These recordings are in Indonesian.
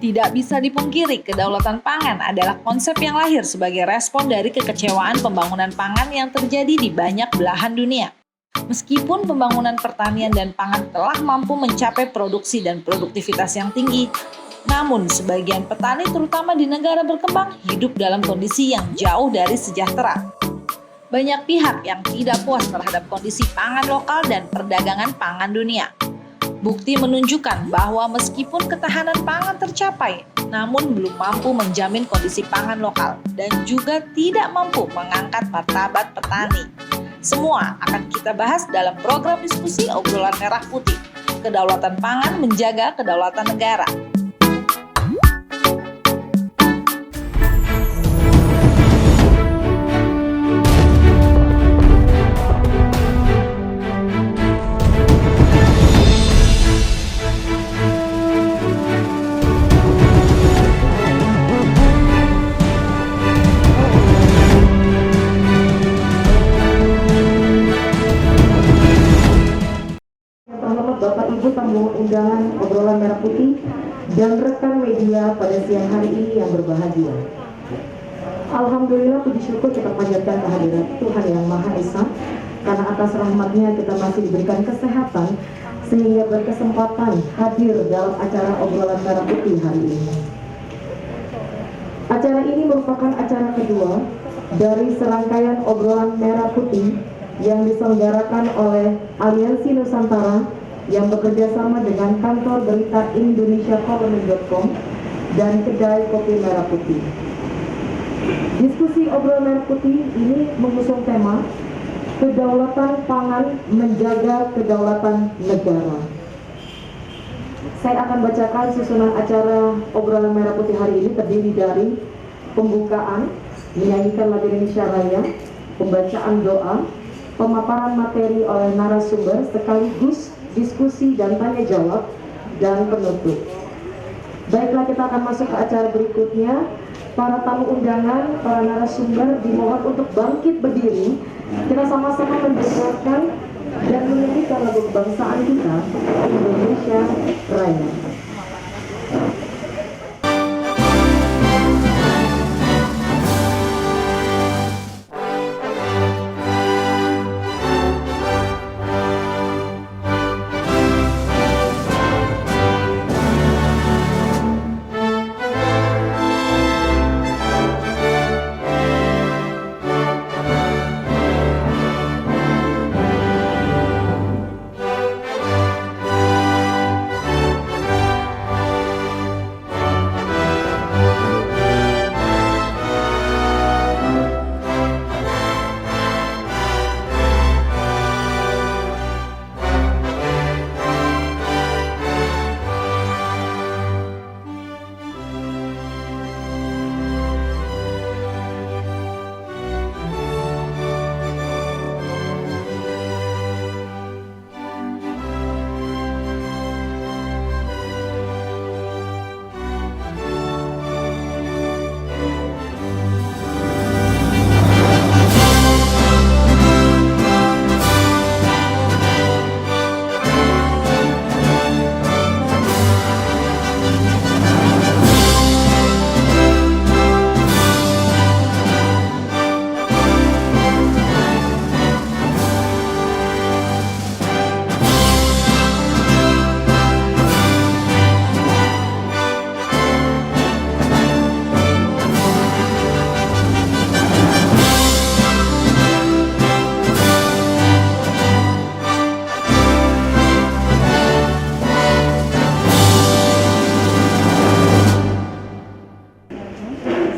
Tidak bisa dipungkiri, kedaulatan pangan adalah konsep yang lahir sebagai respon dari kekecewaan pembangunan pangan yang terjadi di banyak belahan dunia. Meskipun pembangunan pertanian dan pangan telah mampu mencapai produksi dan produktivitas yang tinggi, namun sebagian petani terutama di negara berkembang hidup dalam kondisi yang jauh dari sejahtera. Banyak pihak yang tidak puas terhadap kondisi pangan lokal dan perdagangan pangan dunia. Bukti menunjukkan bahwa meskipun ketahanan pangan tercapai, namun belum mampu menjamin kondisi pangan lokal dan juga tidak mampu mengangkat martabat petani. Semua akan kita bahas dalam program diskusi Obrolan Merah Putih. Kedaulatan pangan menjaga kedaulatan negara. Bapak Ibu tamu undangan Obrolan Merah Putih dan rekan media pada siang hari ini yang berbahagia. Alhamdulillah, puji syukur kita panjatkan kehadiran Tuhan Yang Maha Esa, karena atas rahmat-Nya kita masih diberikan kesehatan sehingga berkesempatan hadir dalam acara Obrolan Merah Putih hari ini. Acara ini merupakan acara kedua dari serangkaian Obrolan Merah Putih yang diselenggarakan oleh Aliansi Nusantara yang bekerja sama dengan kantor berita Indonesia Colony.com dan kedai kopi Merah Putih. Diskusi Obrolan Merah Putih ini mengusung tema kedaulatan pangan menjaga kedaulatan negara. Saya akan bacakan susunan acara Obrolan Merah Putih hari ini, terdiri dari pembukaan, menyanyikan lagu Indonesia Raya, pembacaan doa, pemaparan materi oleh narasumber, sekaligus diskusi dan tanya jawab, dan penutup. Baiklah, kita akan masuk ke acara berikutnya. Para tamu undangan, para narasumber dimohon untuk bangkit berdiri. Kita sama-sama mendengarkan dan menyanyikan lagu kebangsaan kita, Indonesia Raya.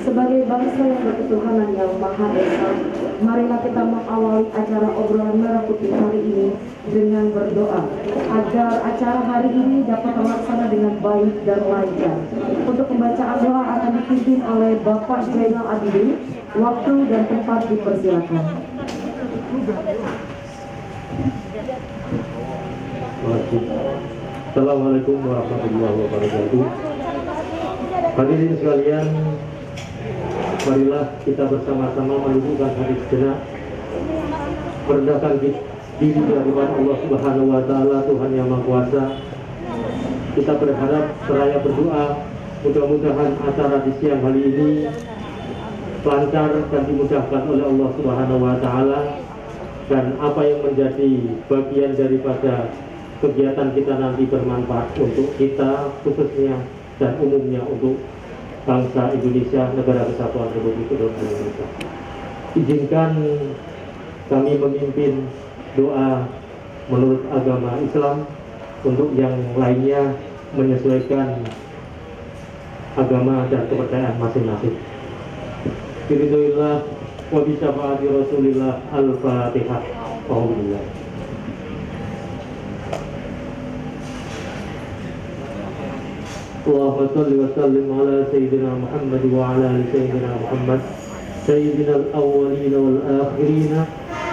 Sebagai bangsa yang berketuhanan yang Maha Esa, marilah kita mengawali acara Obrolan Merah Putih hari ini dengan berdoa agar acara hari ini dapat terlaksana dengan baik dan lancar. Untuk pembacaan doa akan dipimpin oleh Bapak Zainal Abidin. Waktu dan tempat dipersilakan. Assalamualaikum warahmatullahi wabarakatuh. Hadirin sekalian, marilah kita bersama-sama menundukkan hati sejenak, merendahkan diri di hadapan Allah Subhanahu wa Ta'ala, Tuhan yang Maha Kuasa. Kita berharap seraya berdoa Mudah-mudahan acara di siang hari ini lancar dan dimudahkan oleh Allah Subhanahu wa Ta'ala, dan apa yang menjadi bagian daripada kegiatan kita nanti bermanfaat untuk kita khususnya dan umumnya untuk bangsa Indonesia, Negara Kesatuan Republik Indonesia. Izinkan kami memimpin doa menurut agama Islam, untuk yang lainnya menyesuaikan agama dan kepercayaan masing-masing. Biridillah wa bi syafaati Rasulillah. Al-Fatihah. Alhamdulillah. Allahumma shalli wa sallim ala sayyidina Muhammad wa ala ali sayyidina Muhammad sayyidina al-awwalina wal akhirina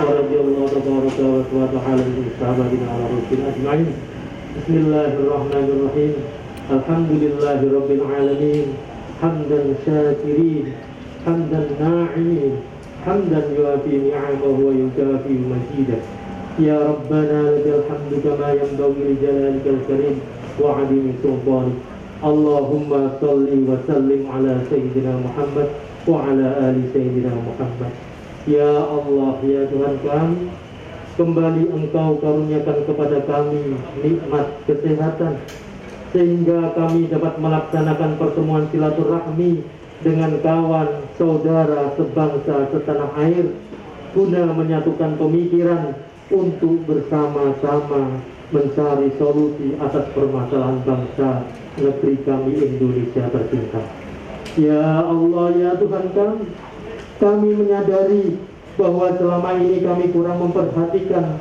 wa radiyallahu tabaraka wa ta'ala min sahabatina ala rasul ajma'in. Bismillahirrahmanirrahim. Alhamdulillahi rabbil alamin. Hamdan syakirin, hamdan na'imin, hamdan yuafi ni'amahu wa yukafi majidah. Ya Rabbana lakal hamdu kama yanbaghi li jalalikal karim wa 'azimi sultanik. Allahumma salli wa sallim ala sayyidina Muhammad wa ala ali sayyidina Muhammad. Ya Allah, ya Tuhan kami, kembali Engkau karuniakan kepada kami nikmat kesehatan, sehingga kami dapat melaksanakan pertemuan silaturahmi dengan kawan, saudara, sebangsa, setanah air, guna menyatukan pemikiran untuk bersama-sama mencari solusi atas permasalahan bangsa negeri kami Indonesia tercinta. Ya Allah, ya Tuhan kami menyadari bahwa selama ini kami kurang memperhatikan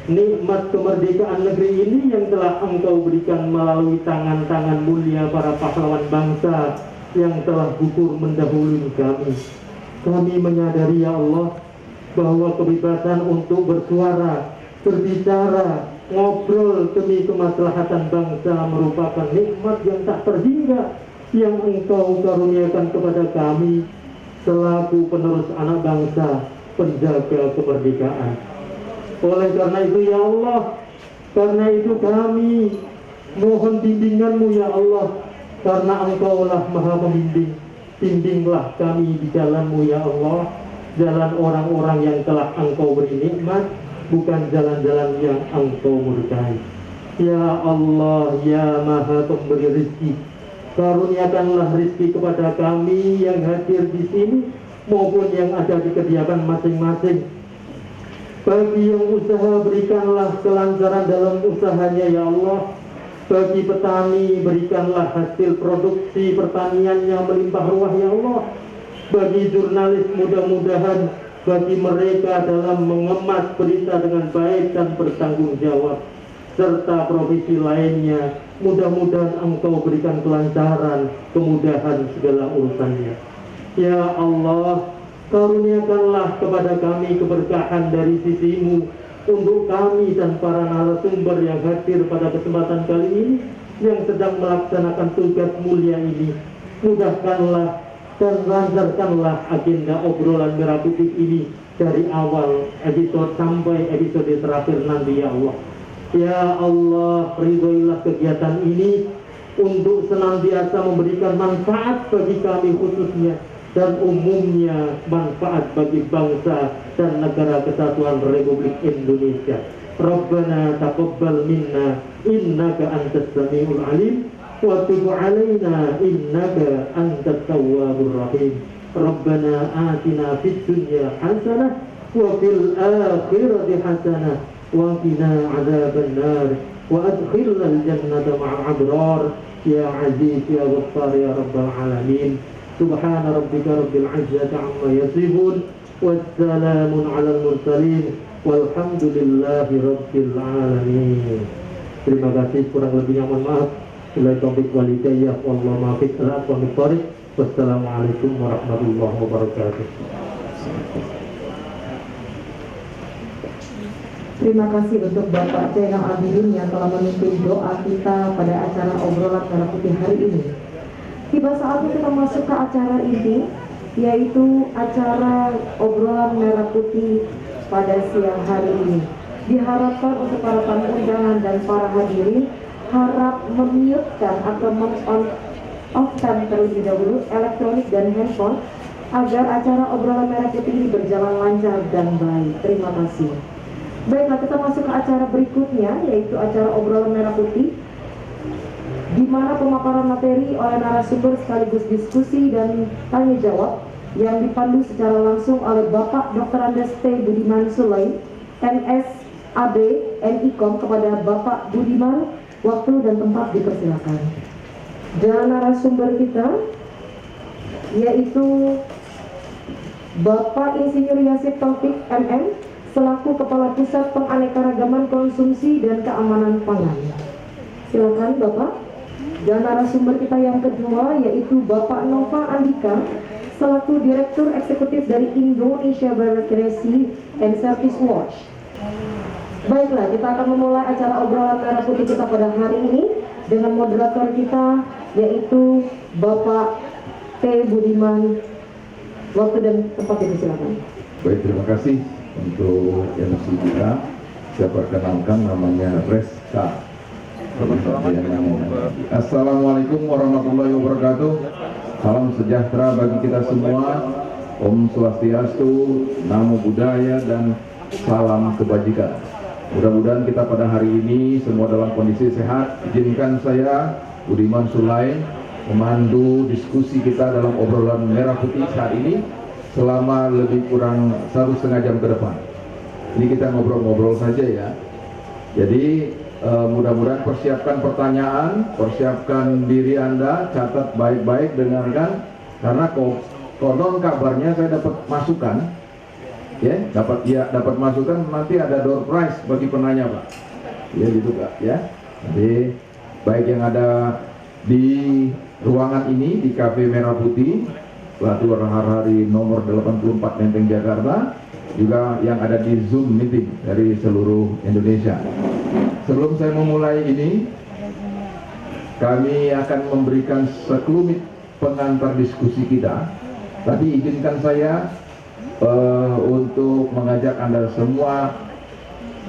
nikmat kemerdekaan negeri ini yang telah Engkau berikan melalui tangan-tangan mulia para pahlawan bangsa yang telah gugur mendahului kami. Kami menyadari ya Allah bahwa kebebasan untuk bersuara, berbicara, ngobrol demi kemaslahatan bangsa merupakan nikmat yang tak terhingga yang Engkau karuniakan kepada kami selaku penerus anak bangsa, penjaga kemerdekaan. Oleh karena itu ya Allah, karena itu kami mohon bimbingan-Mu ya Allah, karena Engkaulah Maha Pembimbing. Bimbinglah kami di jalan-Mu ya Allah, jalan orang-orang yang telah Engkau beri nikmat, bukan jalan-jalan yang Engkau murkai. Ya Allah, ya Maha Pemberi rezeki, karuniakanlah rezeki kepada kami yang hadir di sini maupun yang ada di kediaman masing-masing. Bagi yang usaha, berikanlah kelancaran dalam usahanya ya Allah. Bagi petani, berikanlah hasil produksi pertaniannya melimpah ruah ya Allah. Bagi jurnalis, mudah-mudahan bagi mereka dalam mengemas berita dengan baik dan bertanggung jawab, serta profesi lainnya, mudah-mudahan Engkau berikan kelancaran, kemudahan segala urusannya. Ya Allah, karuniakanlah kepada kami keberkahan dari sisi-Mu untuk kami dan para narasumber yang hadir pada kesempatan kali ini yang sedang melaksanakan tugas mulia ini. Mudahkanlah dan lancarkanlah agenda obrolan merah putih ini dari awal episode sampai episode terakhir nanti ya Allah. Ya Allah, ridhoilah kegiatan ini untuk senantiasa memberikan manfaat bagi kami khususnya dan umumnya, manfaat bagi bangsa dan negara kesatuan Republik Indonesia. Rabbana taqabbal minna innaka antas samiul alim wa tub alaina innaka antat tawwabur rahim. Rabbana atina fid dunya hasanah wa fil akhirati hasanah wa qina adzaban nar wa adkhilna al jannata ma'al abrar ya aziz ya ghaffar ya rabbal alamin. Subhana rabbika rabbil izzati amma yasifun wassalamun alal mursalin walhamdulillahi rabbil alamin. Terima kasih, kurang lebihnya mohon maaf. Bila taufiq wal hidayah wallahu muwaffiq ila aqwamit thoriq. Wassalamualaikum warahmatullahi wabarakatuh. Terima kasih untuk Bapak Zainal Abidin yang telah memimpin doa kita pada acara obrolan merah putih hari ini. Tiba saatnya kita masuk ke acara inti, yaitu acara obrolan merah putih pada siang hari ini. Diharapkan untuk para tamu undangan dan para hadirin harap memute-kan atau off time terlebih dahulu, elektronik dan handphone, agar acara obrolan merah putih ini berjalan lancar dan baik. Terima kasih. Baiklah, kita masuk ke acara berikutnya, yaitu acara obrolan merah putih, di mana pemaparan materi oleh narasumber sekaligus diskusi dan tanya jawab yang dipandu secara langsung oleh Bapak Dr. Andes T. Budiman Sulaim, MSAB, NIKOM. Kepada Bapak Budiman, waktu dan tempat dipersilakan. Dan narasumber kita yaitu Bapak Insinyur Yasir Taufik MM, selaku Kepala Pusat Penganekaragaman Konsumsi dan Keamanan Pangan. Silakan Bapak. Dan narasumber kita yang kedua yaitu Bapak Nova Andika, selaku Direktur Eksekutif dari Indonesia Biodiversity and Service Watch. Baiklah, kita akan memulai acara obrolan merah putih kita pada hari ini dengan moderator kita yaitu Bapak T. Budiman. Waktu dan tempat dipersilakan. Baik, terima kasih untuk MC kita. Saya perkenalkan, namanya Reska. Assalamualaikum warahmatullahi wabarakatuh. Salam sejahtera bagi kita semua. Om Swastiastu, Namo Buddhaya, dan salam kebajikan. Mudah-mudahan kita pada hari ini semua dalam kondisi sehat. Izinkan saya, Budiman Sulaim, memandu diskusi kita dalam obrolan merah putih saat ini selama lebih kurang 1,5 jam ke depan. Ini kita ngobrol-ngobrol saja ya. Jadi mudah-mudahan persiapkan pertanyaan, persiapkan diri Anda, catat baik-baik, dengarkan, karena konon kabarnya saya dapat masukan, ya, dapat masukan, nanti ada door prize bagi penanya, Pak. Ya gitu Pak, ya. Jadi baik yang ada di ruangan ini di Cafe Merah Putih, Latu Harhari nomor 84 Menteng Jakarta, juga yang ada di Zoom meeting dari seluruh Indonesia. Sebelum saya memulai ini, kami akan memberikan sekelumit pengantar diskusi kita. Tapi izinkan saya untuk mengajak Anda semua,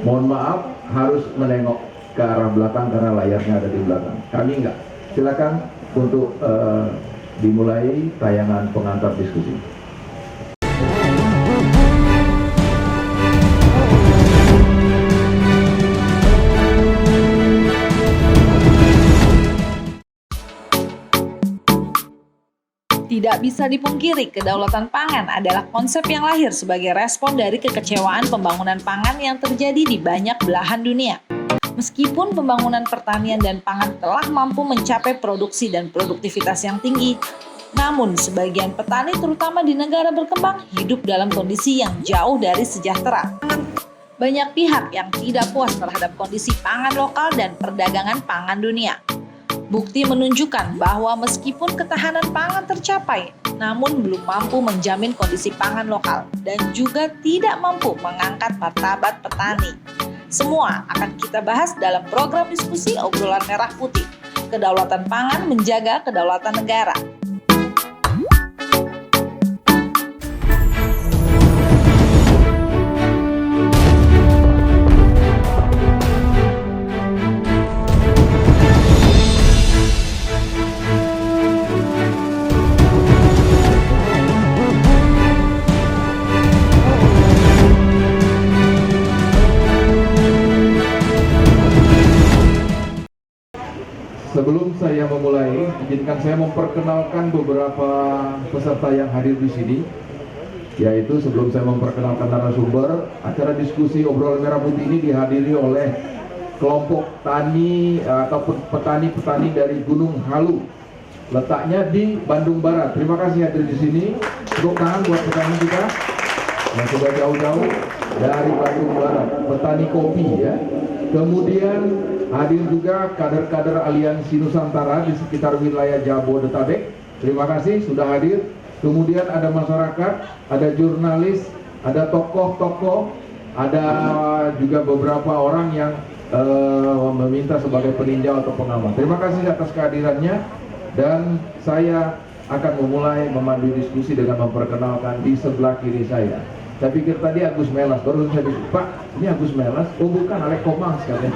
mohon maaf, harus menengok ke arah belakang karena layarnya ada di belakang. Kami enggak. Silakan untuk dimulai tayangan pengantar diskusi. Tidak bisa dipungkiri, kedaulatan pangan adalah konsep yang lahir sebagai respon dari kekecewaan pembangunan pangan yang terjadi di banyak belahan dunia. Meskipun pembangunan pertanian dan pangan telah mampu mencapai produksi dan produktivitas yang tinggi, namun sebagian petani terutama di negara berkembang hidup dalam kondisi yang jauh dari sejahtera. Banyak pihak yang tidak puas terhadap kondisi pangan lokal dan perdagangan pangan dunia. Bukti menunjukkan bahwa meskipun ketahanan pangan tercapai, namun belum mampu menjamin kondisi pangan lokal dan juga tidak mampu mengangkat martabat petani. Semua akan kita bahas dalam program diskusi obrolan merah putih. Kedaulatan pangan menjaga kedaulatan negara. Sebelum saya memulai, izinkan saya memperkenalkan beberapa peserta yang hadir di sini. Yaitu sebelum saya memperkenalkan narasumber, acara diskusi obrolan merah putih ini dihadiri oleh kelompok tani ataupun petani-petani dari Gunung Halu. Letaknya di Bandung Barat. Terima kasih hadir di sini. Tepuk tangan buat petani kita yang sudah jauh-jauh dari Bandung Barat, petani kopi ya. Kemudian hadir juga kader-kader Aliansi Nusantara di sekitar wilayah Jabodetabek. Terima kasih sudah hadir. Kemudian ada masyarakat, ada jurnalis, ada tokoh-tokoh, ada juga beberapa orang yang meminta sebagai peninjau atau pengamat. Terima kasih atas kehadirannya, dan saya akan memulai memandu diskusi dengan memperkenalkan di sebelah kiri saya. Saya pikir tadi Agus Melas, baru saya pikir, Pak, ini Agus Melas? Oh bukan, Alek Komang sekalian.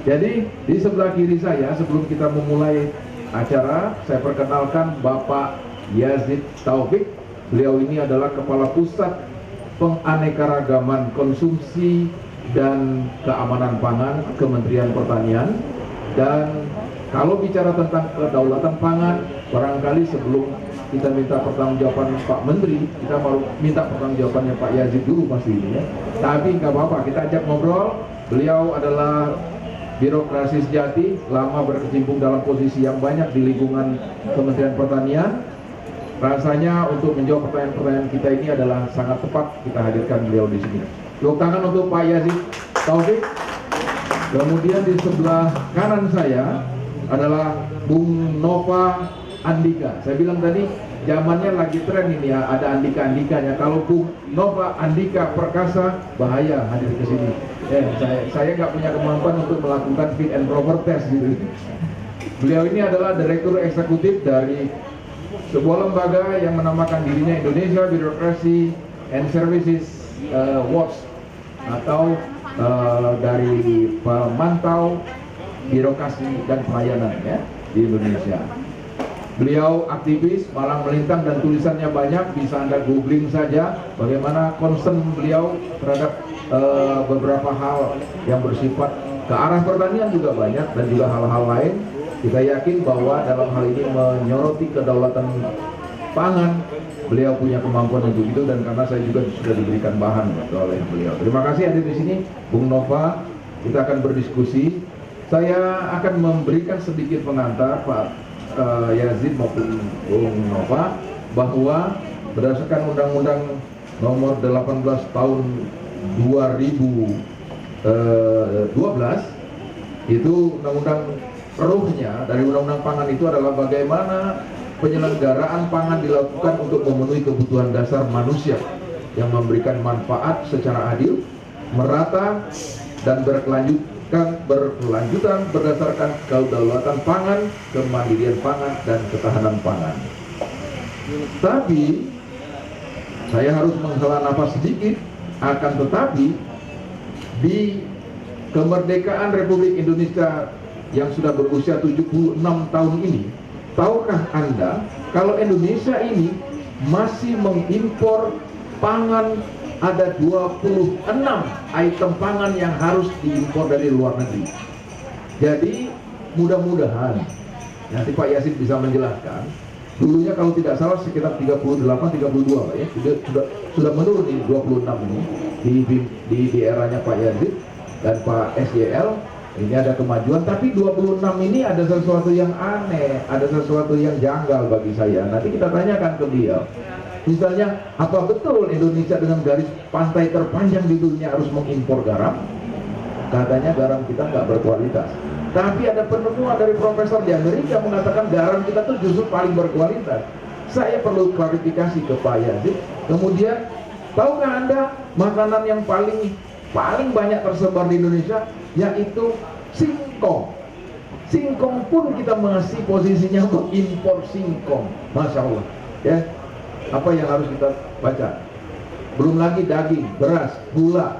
Jadi di sebelah kiri saya, sebelum kita memulai acara, saya perkenalkan Bapak Yazid Taufik. Beliau ini adalah Kepala Pusat Penganekaragaman Konsumsi dan Keamanan Pangan Kementerian Pertanian. Dan kalau bicara tentang kedaulatan pangan, barangkali sebelum kita minta pertanggungjawaban Pak Menteri, kita mau minta pertanggungjawabannya Pak Yazid dulu pasti ini ya. Tapi nggak apa-apa, kita ajak ngobrol. Beliau adalah birokrasi sejati, lama berkecimpung dalam posisi yang banyak di lingkungan Kementerian Pertanian. Rasanya untuk menjawab pertanyaan-pertanyaan kita ini adalah sangat tepat kita hadirkan beliau di sini. Tepuk tangan untuk Pak Yazid Taufik. Kemudian di sebelah kanan saya adalah Bung Nova Andika. Saya bilang tadi zamannya lagi tren ini ya, ada Andika-andikanya. Kalau Bung Nova Andika Perkasa, bahaya hadir ke sini. Saya nggak punya kemampuan untuk melakukan fit and proper test gitu. Beliau ini adalah Direktur Eksekutif dari sebuah lembaga yang menamakan dirinya Indonesia Bureaucracy and Services Watch, atau dari pemantau birokrasi dan pelayanan ya di Indonesia. Beliau aktivis, malang melintang, dan tulisannya banyak. Bisa Anda googling saja bagaimana concern beliau terhadap beberapa hal yang bersifat ke arah pertanian juga banyak, dan juga hal-hal lain. Kita yakin bahwa dalam hal ini menyoroti kedaulatan pangan, beliau punya kemampuan untuk itu, dan karena saya juga sudah diberikan bahan oleh beliau. Terima kasih hadir di sini, Bung Nova. Kita akan berdiskusi. Saya akan memberikan sedikit pengantar Pak Yazid maupun Bung Nova, bahwa berdasarkan Undang-Undang Nomor 18 Tahun 2012, itu undang-undang ruhnya dari Undang-Undang Pangan itu adalah bagaimana penyelenggaraan pangan dilakukan untuk memenuhi kebutuhan dasar manusia yang memberikan manfaat secara adil, merata, dan berkelanjutan berdasarkan kedaulatan pangan, kemandirian pangan, dan ketahanan pangan. Tapi saya harus menghela nafas sedikit, akan tetapi di kemerdekaan Republik Indonesia yang sudah berusia 76 tahun ini, tahukah Anda kalau Indonesia ini masih mengimpor pangan? Ada 26 item pangan yang harus diimpor dari luar negeri. Jadi mudah-mudahan nanti Pak Yazid bisa menjelaskan. Dulunya kalau tidak salah sekitar 38-32 Pak ya, sudah menurun di 26 ini di eranya Pak Yazid dan Pak SYL. Ini ada kemajuan, tapi 26 ini ada sesuatu yang aneh, ada sesuatu yang janggal bagi saya. Nanti kita tanyakan ke beliau. Misalnya, apa betul Indonesia dengan garis pantai terpanjang di dunia harus mengimpor garam? Katanya garam kita nggak berkualitas. Tapi ada penemuan dari profesor di Amerika mengatakan garam kita tuh justru paling berkualitas. Saya perlu klarifikasi ke Pak Yazid. Kemudian, tahukah Anda makanan yang paling banyak tersebar di Indonesia, yaitu singkong. Singkong pun kita masih posisinya mengimpor singkong. Masya Allah ya. Apa yang harus kita baca? Belum lagi daging, beras, gula,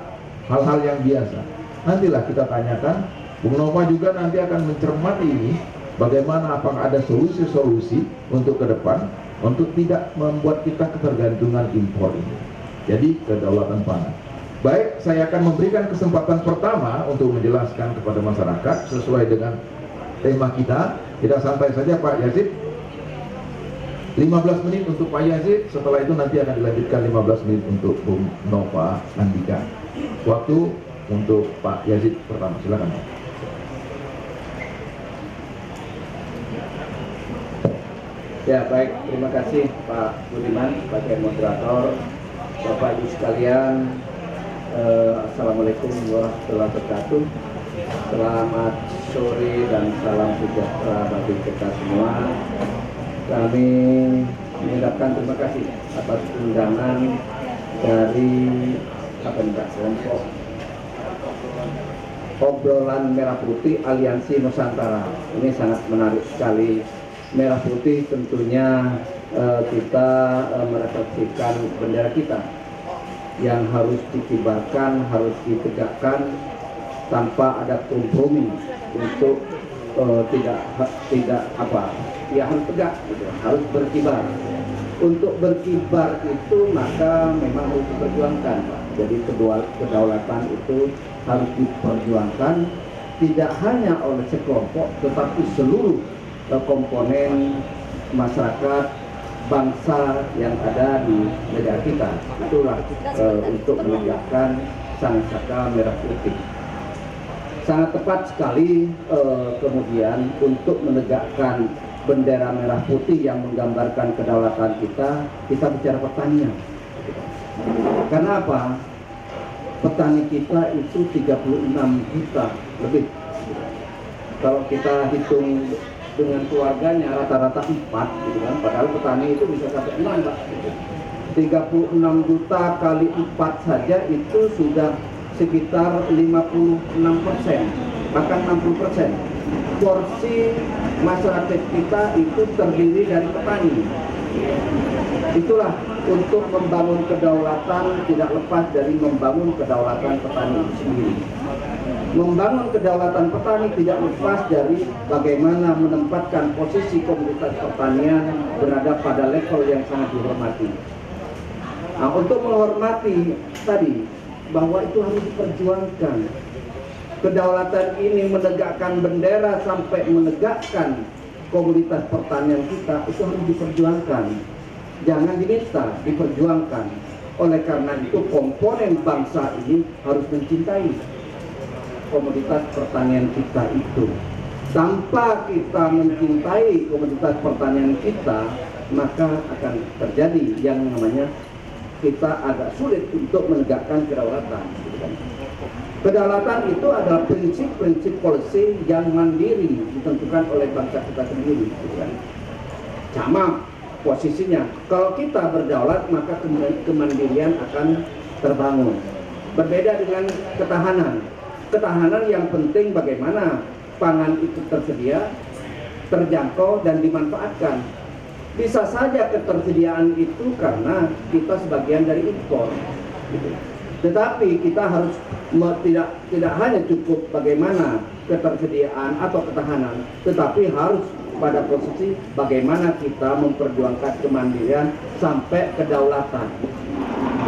hal-hal yang biasa. Nantilah kita tanyakan. Bung Nova juga nanti akan mencermati ini, bagaimana apakah ada solusi-solusi untuk ke depan untuk tidak membuat kita ketergantungan impor ini. Jadi kedaulatan pangan. Baik, saya akan memberikan kesempatan pertama untuk menjelaskan kepada masyarakat sesuai dengan tema kita. Kita santai saja Pak Yazid. 15 menit untuk Pak Yazid, setelah itu nanti akan dilanjutkan 15 menit untuk Bung Nova Andika. Waktu untuk Pak Yazid pertama, silakan. Ya baik, terima kasih Pak Budiman sebagai moderator. Bapak Ibu sekalian, Assalamualaikum warahmatullahi wabarakatuh. Selamat sore dan salam sejahtera bagi kita semua. Kami mengucapkan terima kasih atas undangan dari kelompok obrolan Merah Putih Aliansi Nusantara. Ini sangat menarik sekali. Merah Putih tentunya kita merefleksikan bendera kita yang harus dikibarkan, harus ditegakkan tanpa ada kompromi untuk tidak apa ya, harus tegak gitu, harus berkibar. Untuk berkibar itu maka memang harus diperjuangkan, Pak. Jadi kedaulatan itu harus diperjuangkan tidak hanya oleh sekelompok tetapi seluruh komponen masyarakat bangsa yang ada di negara kita. Itulah untuk menegakkan Sangsaka Merah Putih. Sangat tepat sekali kemudian untuk menegakkan bendera merah putih yang menggambarkan kedaulatan kita bicara pertanian. Karena apa? Petani kita itu 36 juta lebih. Kalau kita hitung dengan keluarganya rata-rata 4 gitu kan, padahal petani itu bisa sampai 6, Pak. 36 juta kali 4 saja itu sudah sekitar 56%, bahkan 60%. Porsi masyarakat kita itu terdiri dari petani. Itulah untuk membangun kedaulatan tidak lepas dari membangun kedaulatan petani itu sendiri. Membangun kedaulatan petani tidak lepas dari bagaimana menempatkan posisi komunitas pertanian berada pada level yang sangat dihormati. Nah, untuk menghormati tadi bahwa itu harus diperjuangkan. Kedaulatan ini menegakkan bendera sampai menegakkan komunitas pertanian kita itu harus diperjuangkan. Jangan diminta, diperjuangkan. Oleh karena itu komponen bangsa ini harus mencintai komoditas pertanian kita itu. Tanpa kita mencintai komoditas pertanian kita, maka akan terjadi yang namanya kita agak sulit untuk menegakkan kedaulatan. Kedaulatan itu adalah prinsip-prinsip policy yang mandiri ditentukan oleh bangsa kita sendiri. Sama posisinya. Kalau kita berdaulat maka kemandirian akan terbangun. Berbeda dengan ketahanan. Ketahanan yang penting bagaimana pangan itu tersedia, terjangkau dan dimanfaatkan. Bisa saja ketersediaan itu karena kita sebagian dari impor. Tetapi kita harus tidak hanya cukup bagaimana ketersediaan atau ketahanan, tetapi harus pada posisi bagaimana kita memperjuangkan kemandirian sampai kedaulatan.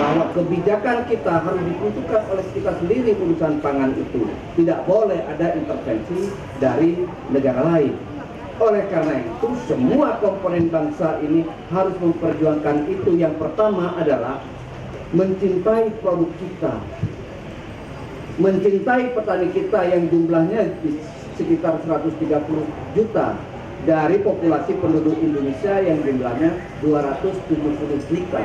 Bahwa kebijakan kita harus ditentukan oleh kita sendiri urusan pangan itu. Tidak boleh ada intervensi dari negara lain. Oleh karena itu semua komponen bangsa ini harus memperjuangkan itu. Yang pertama adalah mencintai produk kita, mencintai petani kita yang jumlahnya sekitar 130 juta dari populasi penduduk Indonesia yang jumlahnya 270 juta.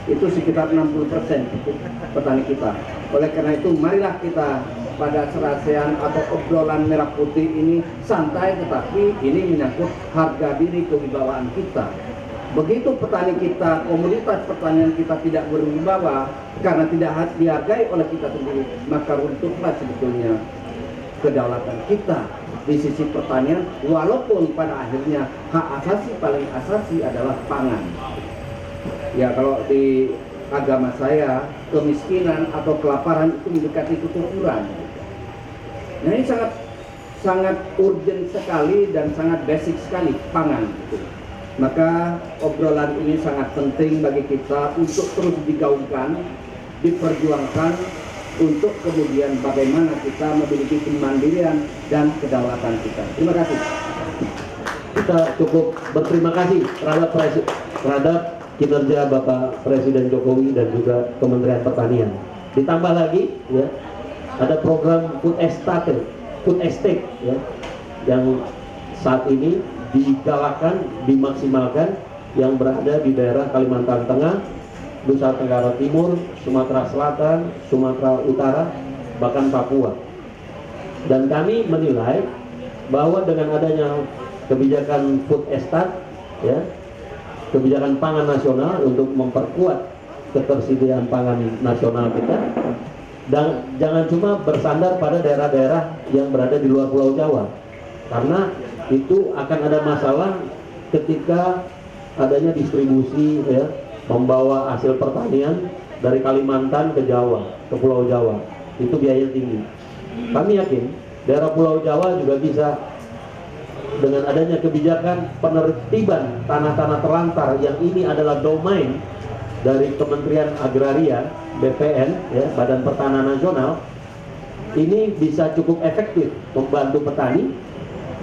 Itu sekitar 60% petani kita. Oleh karena itu marilah kita pada serasean atau obrolan merah putih ini santai, tetapi ini menyangkut harga diri kewibawaan kita. Begitu petani kita, komoditas pertanian kita tidak berwibawa karena tidak dihargai oleh kita sendiri, maka runtuhlah sebetulnya kedaulatan kita di sisi pertanian, walaupun pada akhirnya hak asasi paling asasi adalah pangan. Ya, kalau di agama saya kemiskinan atau kelaparan itu mendekati kesukuran. Nah, ini sangat urgent sekali dan sangat basic sekali pangan. Maka obrolan ini sangat penting bagi kita untuk terus digaungkan, diperjuangkan untuk kemudian bagaimana kita memiliki kemandirian dan kedaulatan kita. Terima kasih. Kita cukup berterima kasih terhadap kinerja Bapak Presiden Jokowi dan juga Kementerian Pertanian. Ditambah lagi ya, ada program food estate ya, yang saat ini digalakkan, dimaksimalkan, yang berada di daerah Kalimantan Tengah, Nusa Tenggara Timur, Sumatera Selatan, Sumatera Utara, bahkan Papua. Dan kami menilai bahwa dengan adanya kebijakan food estate ya, kebijakan pangan nasional untuk memperkuat ketersediaan pangan nasional kita, dan jangan cuma bersandar pada daerah-daerah yang berada di luar Pulau Jawa, karena itu akan ada masalah ketika adanya distribusi ya, membawa hasil pertanian dari Kalimantan ke Jawa, ke Pulau Jawa, itu biaya tinggi. Kami yakin daerah Pulau Jawa juga bisa dengan adanya kebijakan penertiban tanah-tanah terlantar yang ini adalah domain dari Kementerian Agraria, BPN, ya, Badan Pertanahan Nasional, ini bisa cukup efektif membantu petani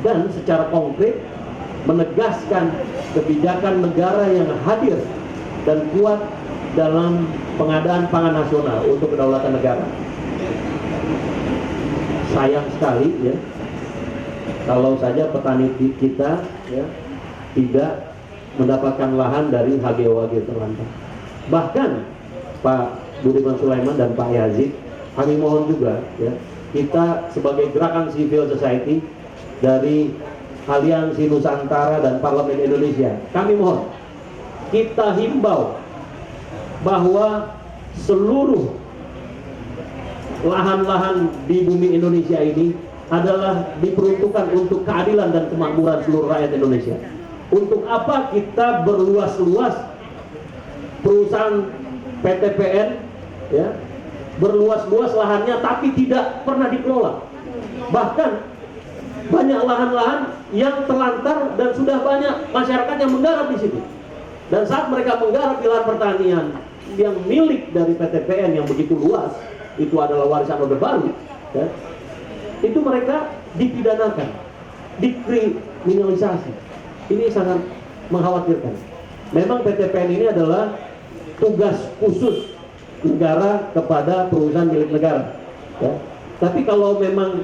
dan secara konkret menegaskan kebijakan negara yang hadir dan kuat dalam pengadaan pangan nasional untuk kedaulatan negara. Sayang sekali ya, kalau saja petani kita ya, tidak mendapatkan lahan dari HGO terlantar. Bahkan Pak Budiman Sulaiman dan Pak Yazid, kami mohon juga ya, kita sebagai gerakan civil society dari Aliansi Nusantara dan Parlemen Indonesia, kami mohon, kita himbau bahwa seluruh lahan-lahan di bumi Indonesia ini adalah diperuntukkan untuk keadilan dan kemakmuran seluruh rakyat Indonesia. Untuk apa kita berluas-luas perusahaan PTPN ya, berluas-luas lahannya tapi tidak pernah dikelola. Bahkan banyak lahan-lahan yang terlantar dan sudah banyak masyarakat yang menggarap di situ. Dan saat mereka menggarap di lahan pertanian yang milik dari PTPN yang begitu luas, itu adalah warisan Orde Baru ya, itu mereka dipidanakan, dikriminalisasi. Ini sangat mengkhawatirkan. Memang PTPN ini adalah tugas khusus negara kepada perusahaan milik negara ya. Tapi kalau memang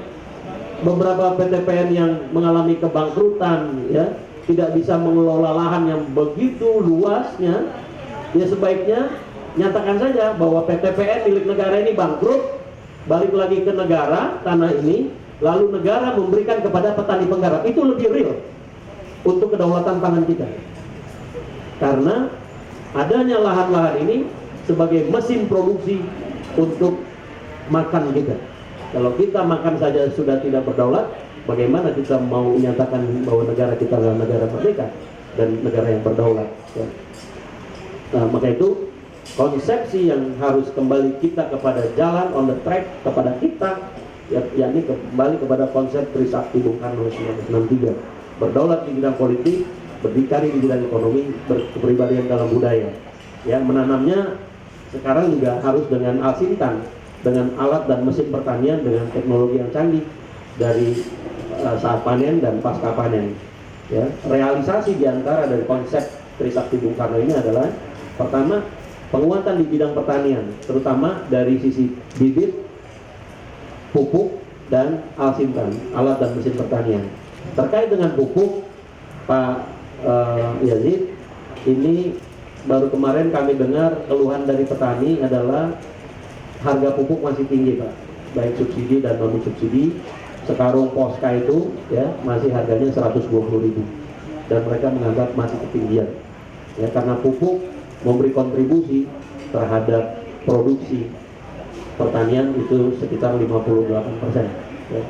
beberapa PTPN yang mengalami kebangkrutan ya, tidak bisa mengelola lahan yang begitu luasnya, ya sebaiknya nyatakan saja bahwa PTPN milik negara ini bangkrut, balik lagi ke negara tanah ini, lalu negara memberikan kepada petani penggarap. Itu lebih real untuk kedaulatan pangan kita, karena adanya lahan-lahan ini sebagai mesin produksi untuk makan kita. Kalau kita makan saja sudah tidak berdaulat, bagaimana kita mau menyatakan bahwa negara kita adalah negara merdeka dan negara yang berdaulat ya. Nah, maka itu konsepsi yang harus kembali kita kepada jalan on the track kepada kita, yakni kembali kepada konsep Trisakti Bung Karno 1963, berdaulat di bidang politik, berdikari di bidang ekonomi, berkepribadian dalam budaya ya. Menanamnya sekarang juga harus dengan alsintan, dengan alat dan mesin pertanian dengan teknologi yang canggih dari saat panen dan pasca panen ya. Realisasi diantara dari konsep Trisakti Bung Karno ini adalah pertama, penguatan di bidang pertanian, terutama dari sisi bibit, pupuk, dan alsintan, alat dan mesin pertanian. Terkait dengan pupuk, Pak Yazid, ini baru kemarin kami dengar keluhan dari petani adalah harga pupuk masih tinggi Pak, baik subsidi dan non subsidi. Sekarung Posca itu ya masih harganya 120.000 dan mereka menganggap masih ketinggian ya, karena pupuk memberi kontribusi terhadap produksi pertanian itu sekitar 58% ya.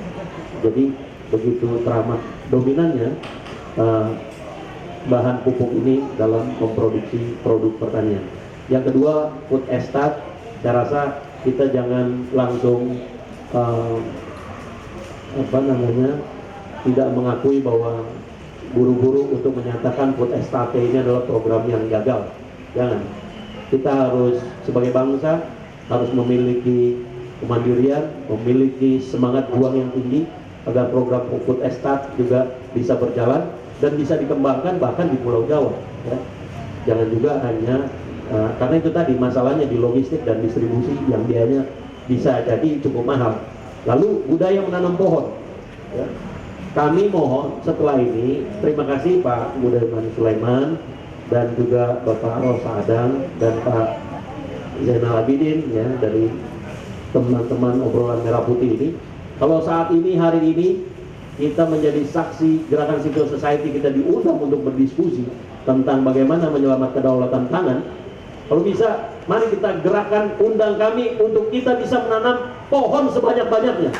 Jadi begitu teramat dominannya bahan pupuk ini dalam memproduksi produk pertanian. Yang kedua, food estate. Saya rasa kita jangan langsung tidak mengakui bahwa buru-buru untuk menyatakan food estate ini adalah program yang gagal. Jangan. Kita harus sebagai bangsa harus memiliki kemandirian, memiliki semangat juang yang tinggi agar program food estate juga bisa berjalan dan bisa dikembangkan bahkan di Pulau Jawa ya. Jangan juga hanya karena itu tadi masalahnya di logistik dan distribusi yang biayanya bisa jadi cukup mahal. Lalu budaya menanam pohon ya. Kami mohon setelah ini, terima kasih Pak Budiman Sulaiman dan juga Bapak Rosa Adang dan Pak Zainal Abidin ya, dari teman-teman obrolan merah putih ini. Kalau saat ini, hari ini kita menjadi saksi gerakan civil society, kita diundang untuk berdiskusi tentang bagaimana menyelamatkan kedaulatan pangan. Kalau bisa, mari kita gerakan, undang kami untuk kita bisa menanam pohon sebanyak-banyaknya.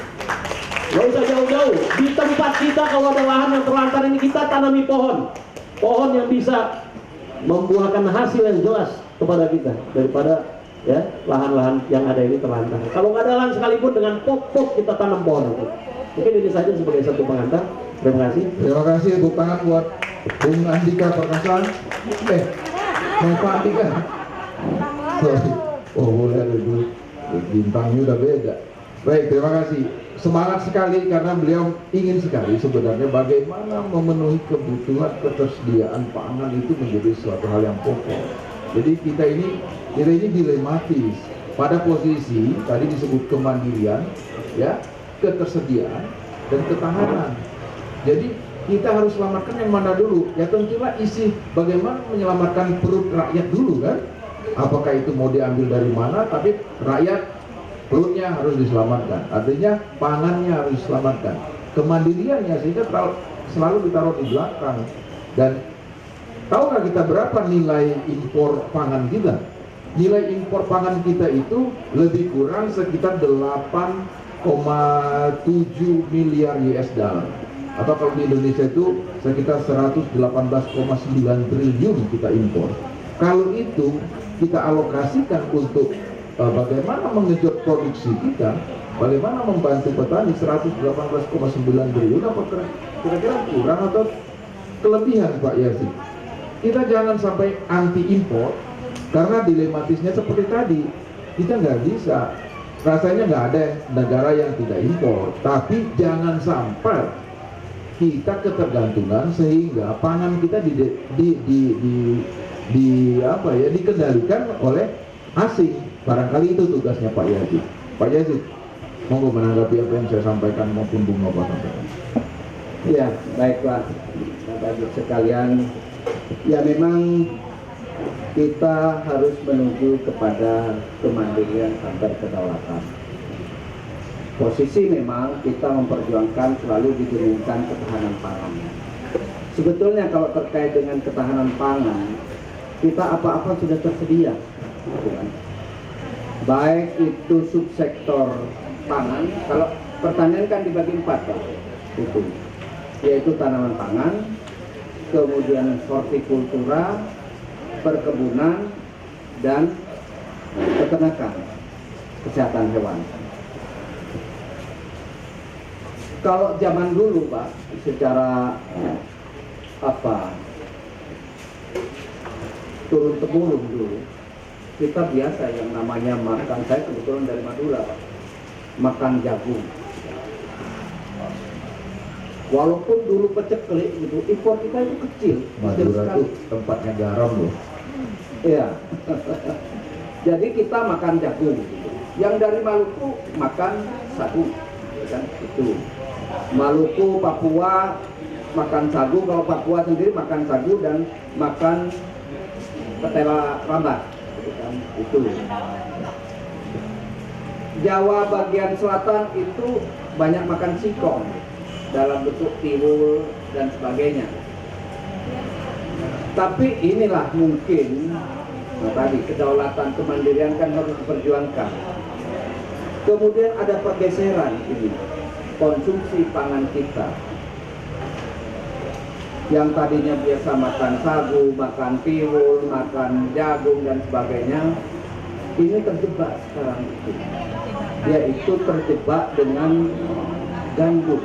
Gak usah jauh-jauh, di tempat kita kalau ada lahan yang terlantar ini kita tanami pohon. Pohon yang bisa membuahkan hasil yang jelas kepada kita daripada ya lahan-lahan yang ada ini terlantar. Kalau nggak ada lahan sekalipun dengan pot-pot kita tanam pohon itu. Mungkin ini saja sebagai satu pengantar. Terima kasih. Terima kasih, tepuk tangan buat Bung Andika Perkasa. Mau Pak Andika? Oh boleh, ada dulu. Bintangnya udah beda. Baik, terima kasih. Semangat sekali karena beliau ingin sekali sebenarnya bagaimana memenuhi kebutuhan ketersediaan pangan itu menjadi suatu hal yang pokok. Jadi kita ini dilematis pada posisi tadi disebut kemandirian, ya, ketersediaan dan ketahanan. Jadi kita harus selamatkan yang mana dulu? Ya tentulah isi bagaimana menyelamatkan perut rakyat dulu kan? Apakah itu mau diambil dari mana? Tapi rakyat perutnya harus diselamatkan, artinya pangannya harus diselamatkan, kemandiriannya sehingga selalu ditaruh di belakang. Dan tahu nggak kita berapa nilai impor pangan kita? Nilai impor pangan kita itu lebih kurang sekitar 8,7 miliar US dollar, atau kalau di Indonesia itu sekitar 118,9 triliun kita impor. Kalau itu kita alokasikan untuk bagaimana mengejut produksi kita, bagaimana membantu petani, 118,9 triliun, apa kira-kira kurang atau kelebihan Pak Yasin? Kita jangan sampai anti impor, karena dilematisnya seperti tadi, kita nggak bisa, rasanya nggak ada negara yang tidak impor, tapi jangan sampai kita ketergantungan sehingga pangan kita dikendalikan oleh asing. Barangkali itu tugasnya Pak Yazid. Pak Yazid, monggo menanggapi apa yang saya sampaikan maupun Bung Nova sampaikan. Ya, baiklah Bapak-Ibu sekalian. Ya memang kita harus menuju kepada kemandirian sampai kedaulatan. Posisi memang kita memperjuangkan selalu didengungkan ketahanan pangan. Sebetulnya kalau terkait dengan ketahanan pangan, kita apa-apa sudah tersedia. Baik itu subsektor pangan, kalau pertanian kan dibagi 4 Pak, itu yaitu tanaman pangan, kemudian hortikultura, perkebunan, dan peternakan, kesehatan hewan. Kalau zaman dulu Pak, secara turun temurun dulu, kita biasa yang namanya makan, saya kebetulan dari Madura Pak, makan jagung. Walaupun dulu peceklik gitu, impor kita itu kecil. Madura itu tempatnya garam loh. Iya. Jadi kita makan jagung. Yang dari Maluku makan sagu, kan itu. Maluku, Papua makan sagu. Kalau Papua sendiri makan sagu dan makan ketela rambat, kan itu. Jawa bagian selatan itu banyak makan singkong dalam bentuk tiwul dan sebagainya. Tapi inilah mungkin, tadi kedaulatan kemandirian kan harus diperjuangkan. Kemudian ada pergeseran ini, konsumsi pangan kita. Yang tadinya biasa makan sagu, makan tiwul, makan jagung dan sebagainya, ini terjebak sekarang itu. Yaitu terjebak dengan gandum.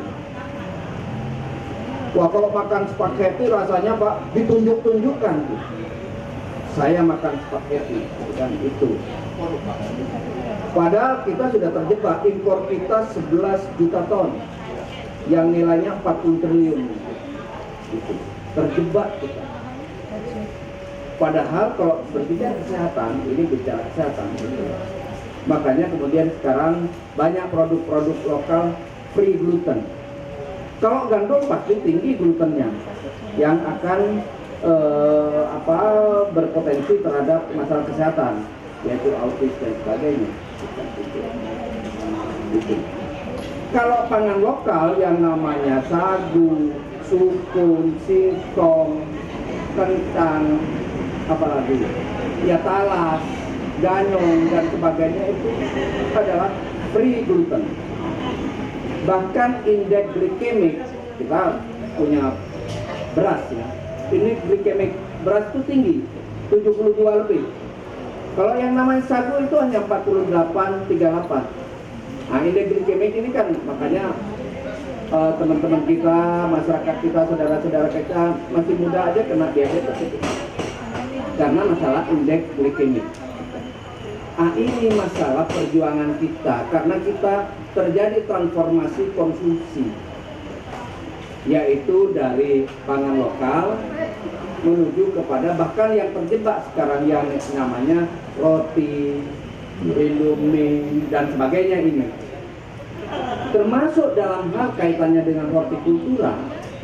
Wah, kalau makan spaghetti rasanya Pak ditunjuk-tunjukkan. Saya makan spaghetti dan itu. Padahal kita sudah terjebak, impor kita 11 juta ton yang nilainya 40 triliun. Itu. Terjebak kita. Padahal kalau berbicara kesehatan, ini bicara kesehatan. Gitu. Makanya kemudian sekarang banyak produk-produk lokal free gluten. Kalau gandum pasti tinggi glutennya yang akan berpotensi terhadap masalah kesehatan, yaitu autis dan sebagainya. Gitu. Kalau pangan lokal yang namanya sagu, sukun, singkong, kentang, apalagi ya talas, ganyong dan sebagainya itu adalah free gluten. Bahkan indeks glikemik, kita punya beras ya, ini glikemik beras itu tinggi, 72 lebih. Kalau yang namanya sagu itu hanya 48, 38. Nah indeks glikemik ini kan makanya teman-teman kita, masyarakat kita, saudara-saudara kita masih muda aja kena diabetes itu karena masalah indeks glikemik. Ini masalah perjuangan kita karena kita terjadi transformasi konsumsi, yaitu dari pangan lokal menuju kepada bahkan yang terjebak sekarang yang namanya roti, Indomie dan sebagainya ini. Termasuk dalam hal kaitannya dengan hortikultura,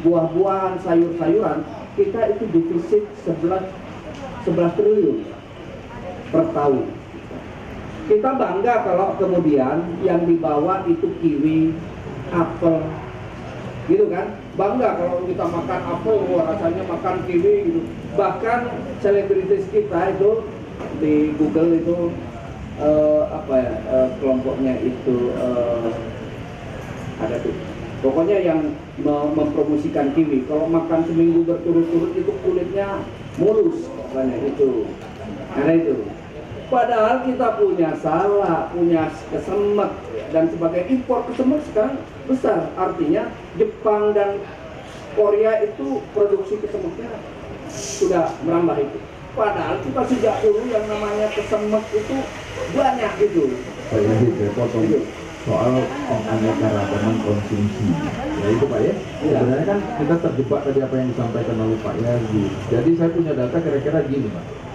buah-buahan, sayur-sayuran, kita itu defisit 11 triliun per tahun. Kita bangga kalau kemudian yang dibawa itu kiwi, apel, gitu kan? Bangga kalau kita makan apel, rasanya makan kiwi gitu. Bahkan selebritis kita itu di Google itu kelompoknya itu ada tuh. Pokoknya yang mempromosikan kiwi, kalau makan seminggu berturut-turut itu kulitnya mulus, pokoknya itu. Karena itu. Padahal kita punya salak, punya kesemek dan sebagainya. Impor kesemek sekarang besar. Artinya Jepang dan Korea itu produksi kesemeknya sudah merambah itu. Padahal kita sejak dulu yang namanya kesemek itu banyak gitu. Saya potong soal penganeka-ragaman konsumsi. Ya itu Pak ya. Sebenarnya kan kita terjebak tadi apa yang disampaikan oleh Pak Yazid. Jadi saya punya data kira-kira gini Pak.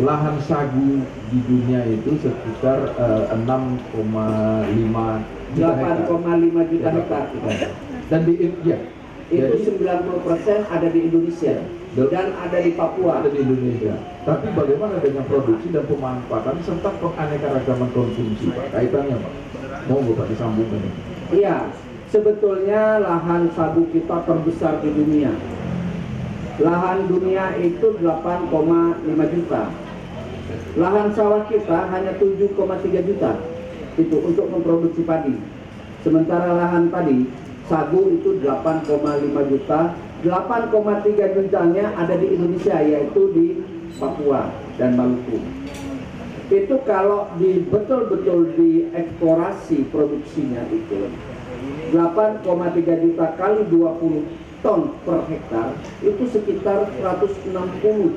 Lahan sagu di dunia itu sekitar 6,5 juta hektar. 8,5 juta hektar. Dan di Itu 90% ada di Indonesia dan ada di Papua. Ada di Indonesia. Tapi bagaimana dengan produksi dan pemanfaatan serta penganeka-ragaman konsumsi Pak? Kaitannya Pak? Mau Bapak disambungkan ini? Iya, sebetulnya lahan sagu kita terbesar di dunia. Lahan dunia itu 8,5 juta. Lahan sawah kita hanya 7,3 juta. Itu untuk memproduksi padi. Sementara lahan tadi sagu itu 8,5 juta. 8,3 jutanya ada di Indonesia, yaitu di Papua dan Maluku. Itu kalau betul-betul dieksplorasi produksinya itu 8,3 juta kali 20 ton per hektar itu sekitar 160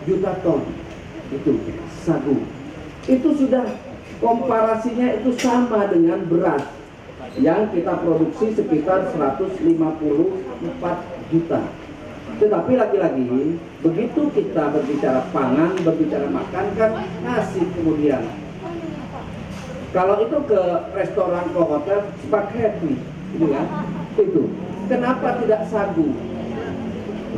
juta ton. Itu sagu. Itu sudah komparasinya itu sama dengan beras yang kita produksi sekitar 154 juta. Tetapi lagi-lagi begitu kita berbicara pangan, berbicara makan kan nasi kemudian. Kalau itu ke restoran, ke hotel, spaghetti, gitu kan? Itu. Kenapa tidak sagu?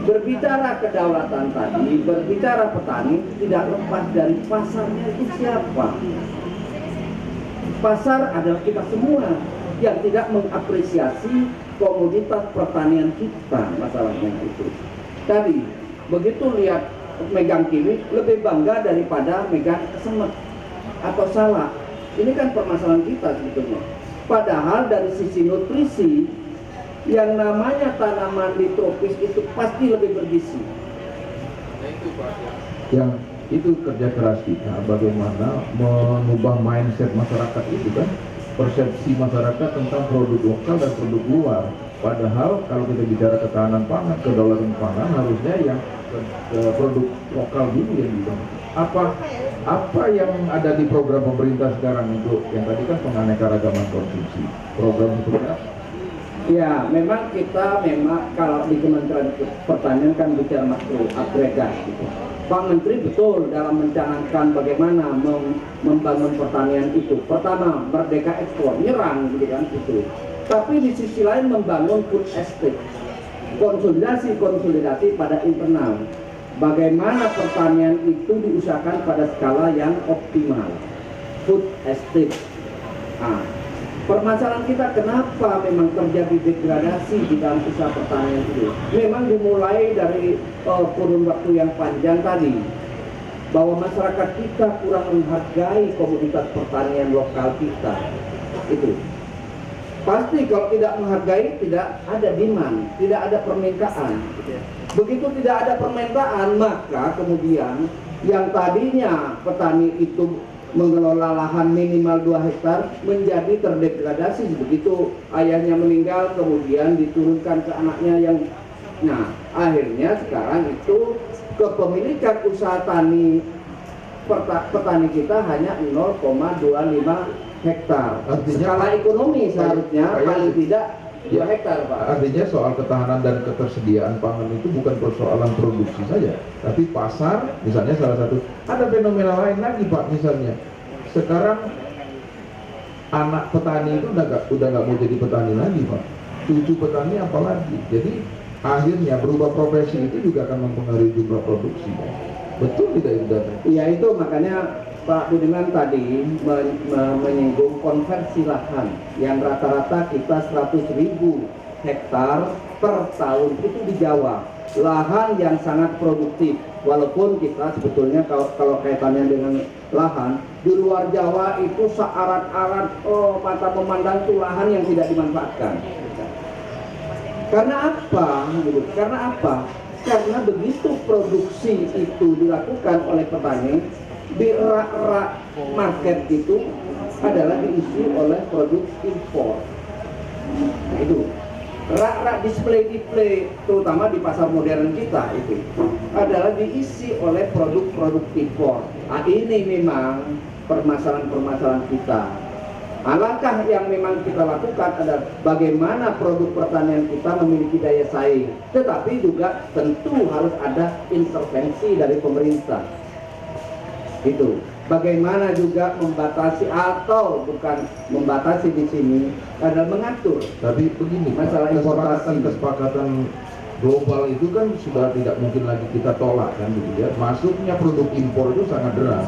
Berbicara kedaulatan tadi, berbicara petani, tidak lepas dari pasarnya itu siapa? Pasar adalah kita semua yang tidak mengapresiasi komoditas pertanian kita, masalahnya itu. Tadi, begitu lihat megang kiwi, lebih bangga daripada megang kesemek atau salak. Ini kan permasalahan kita sebetulnya. Padahal dari sisi nutrisi, yang namanya tanaman di tropis itu pasti lebih bergizi. Yang itu kerja keras kita, bagaimana mengubah mindset masyarakat itu kan, persepsi masyarakat tentang produk lokal dan produk luar. Padahal kalau kita bicara ketahanan pangan, kedaulatan pangan, harusnya yang produk lokal dulu yang dibangun. Apa yang ada di program pemerintah sekarang untuk yang tadi kan penganeka-ragaman konsumsi, program seperti apa? Ya, memang kita kalau di Kementerian Pertanian kan bicara makro agregat gitu. Pak Menteri betul dalam mencanangkan bagaimana membangun pertanian itu. Pertama, merdeka ekspor, nyerang gitu kan itu. Tapi di sisi lain membangun food estate, konsolidasi pada internal. Bagaimana pertanian itu diusahakan pada skala yang optimal, food estate. Permasalahan kita kenapa memang terjadi degradasi di dalam usaha pertanian itu? Memang dimulai dari kurun waktu yang panjang tadi, bahwa masyarakat kita kurang menghargai komoditas pertanian lokal kita. Itu pasti kalau tidak menghargai, tidak ada demand, tidak ada permintaan. Begitu tidak ada permintaan, maka kemudian yang tadinya petani itu mengelola lahan minimal 2 hektar menjadi terdegradasi. Begitu ayahnya meninggal kemudian diturunkan ke anaknya yang, nah akhirnya sekarang itu kepemilikan usaha tani petani kita hanya 0,25 hektar. Artinya, skala ekonomi seharusnya paling tidak 2 Ya. hektar, Pak. Artinya soal ketahanan dan ketersediaan pangan itu bukan persoalan produksi saja, tapi pasar misalnya salah satu. Ada fenomena lain lagi Pak, misalnya sekarang anak petani itu udah nggak mau jadi petani lagi Pak, cucu petani apalagi. Jadi akhirnya berubah profesi itu juga akan mempengaruhi jumlah produksi. Betul tidak itu data? Iya, itu makanya Pak Budiman tadi menyinggung konversi lahan yang rata-rata kita 100.000 hektar per tahun itu di Jawa, lahan yang sangat produktif. Walaupun kita sebetulnya kalau kaitannya dengan lahan di luar Jawa itu searat-arat, mata memandang tuh lahan yang tidak dimanfaatkan. Karena apa? Gitu. Karena apa? Karena begitu produksi itu dilakukan oleh petani, di rak-rak market itu adalah diisi oleh produk impor. Nah itu rak-rak display terutama di pasar modern kita itu adalah diisi oleh produk-produk impor. Nah, ini memang permasalahan-permasalahan kita. Langkah yang memang kita lakukan adalah bagaimana produk pertanian kita memiliki daya saing, tetapi juga tentu harus ada intervensi dari pemerintah. Itu bagaimana juga membatasi, atau bukan membatasi di sini adalah mengatur. Tapi begini, Masalah importasi. kesepakatan global itu kan sudah tidak mungkin lagi kita tolak kan gitu ya. Masuknya produk impor itu sangat deras.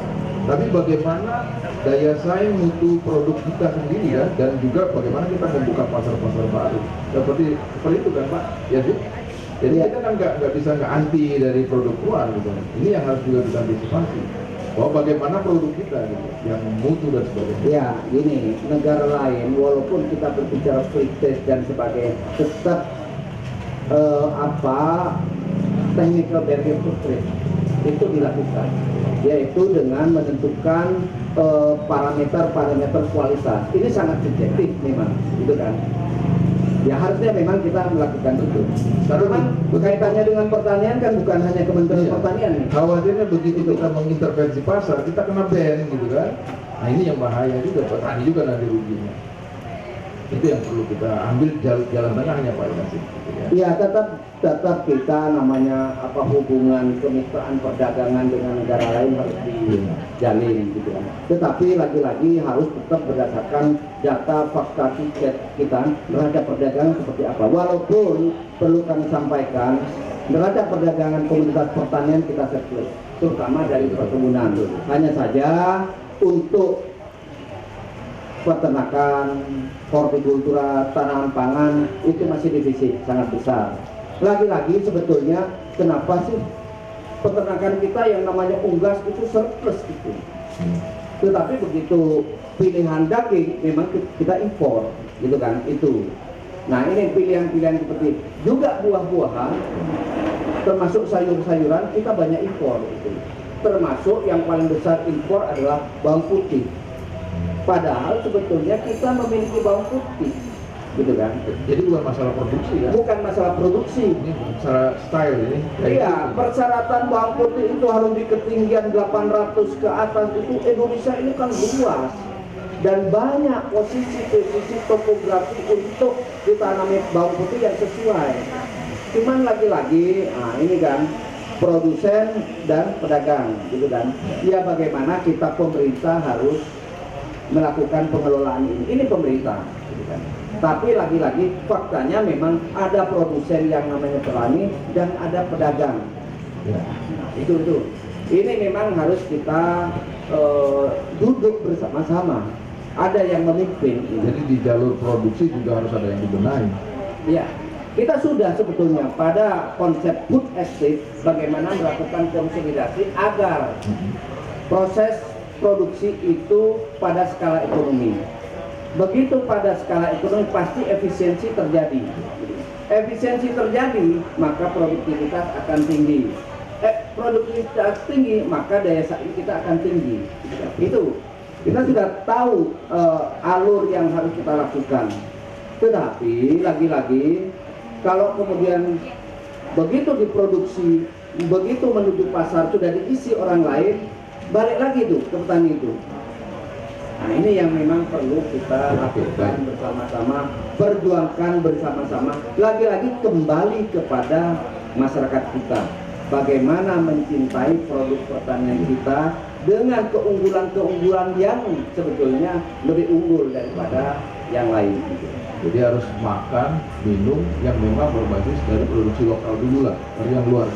Tapi bagaimana daya saing mutu produk kita sendiri ya, dan juga bagaimana kita membuka pasar-pasar baru. Seperti itu kan Pak, ya sih. Jadi kita kan nggak bisa nggak anti dari produk luar gitu. Ini yang harus juga kita antisipasi. Bahwa bagaimana produk kita gitu, yang mutu dan sebagainya. Ya, gini, negara lain walaupun kita berbicara free trade dan sebagainya, tetap technical barrier to trade itu dilakukan, yaitu dengan menentukan parameter kualitas. Ini sangat subjektif memang, gitu kan. Ya harusnya memang kita melakukan itu. Karena berkaitannya dengan pertanian kan bukan hanya Kementerian Pertanian. Khawatirnya begitu kita mengintervensi pasar, kita kena ban gitu kan. Nah ini yang bahaya juga, petani juga nanti ruginya. Itu yang perlu kita ambil jalan tengahnya Pak Yasin. Ya tetap kita namanya hubungan kemitraan perdagangan dengan negara lain harus dijalin gitu kan. Tetapi lagi-lagi harus tetap berdasarkan data fakta tiket kita neraca perdagangan seperti apa. Walaupun perlu kami sampaikan neraca perdagangan komoditas pertanian kita surplus, terutama dari perkebunan. Hanya saja untuk peternakan, hortikultura, tanaman pangan itu masih defisit sangat besar. Lagi-lagi sebetulnya kenapa sih peternakan kita yang namanya unggas itu surplus itu. Tetapi begitu pilihan daging memang kita impor, gitu kan itu. Nah ini pilihan-pilihan seperti juga buah-buahan, termasuk sayur-sayuran kita banyak impor itu. Termasuk yang paling besar impor adalah bawang putih. Padahal sebetulnya kita memiliki bawang putih, gitu kan? Jadi bukan masalah produksi ya? Bukan masalah produksi. Ini masalah style ini. Iya, persyaratan bawang putih itu harus di ketinggian 800 ke atas. Itu Indonesia ini kan luas dan banyak posisi topografi untuk ditanami bawang putih yang sesuai. Cuman lagi-lagi, nah ini kan produsen dan pedagang, gitu kan? Ya bagaimana kita pemerintah harus melakukan pengelolaan ini. Ini pemerintah, gitu kan. Tapi lagi-lagi faktanya memang ada produsen yang namanya petani dan ada pedagang. Ya. Itu. Ini memang harus kita duduk bersama-sama. Ada yang memimpin. Jadi di jalur produksi juga harus ada yang dibenahi. Ya, kita sudah sebetulnya pada konsep food estate bagaimana melakukan konsolidasi agar proses produksi itu pada skala ekonomi. Begitu pada skala ekonomi pasti efisiensi terjadi. Efisiensi terjadi maka produktivitas akan tinggi. Produktivitas tinggi maka daya saing kita akan tinggi. Itu Kita sudah tahu alur yang harus kita lakukan. Tetapi lagi-lagi kalau kemudian begitu diproduksi, begitu menuju pasar sudah diisi orang lain, balik lagi tuh ke petani itu. Nah ini yang memang perlu kita lakukan bersama-sama, perjuangkan bersama-sama. Lagi-lagi kembali kepada masyarakat kita, bagaimana mencintai produk pertanian kita dengan keunggulan-keunggulan yang sebetulnya lebih unggul daripada yang lain. Jadi harus makan, minum yang memang berbasis dari produksi lokal dulu lah, dari yang luar.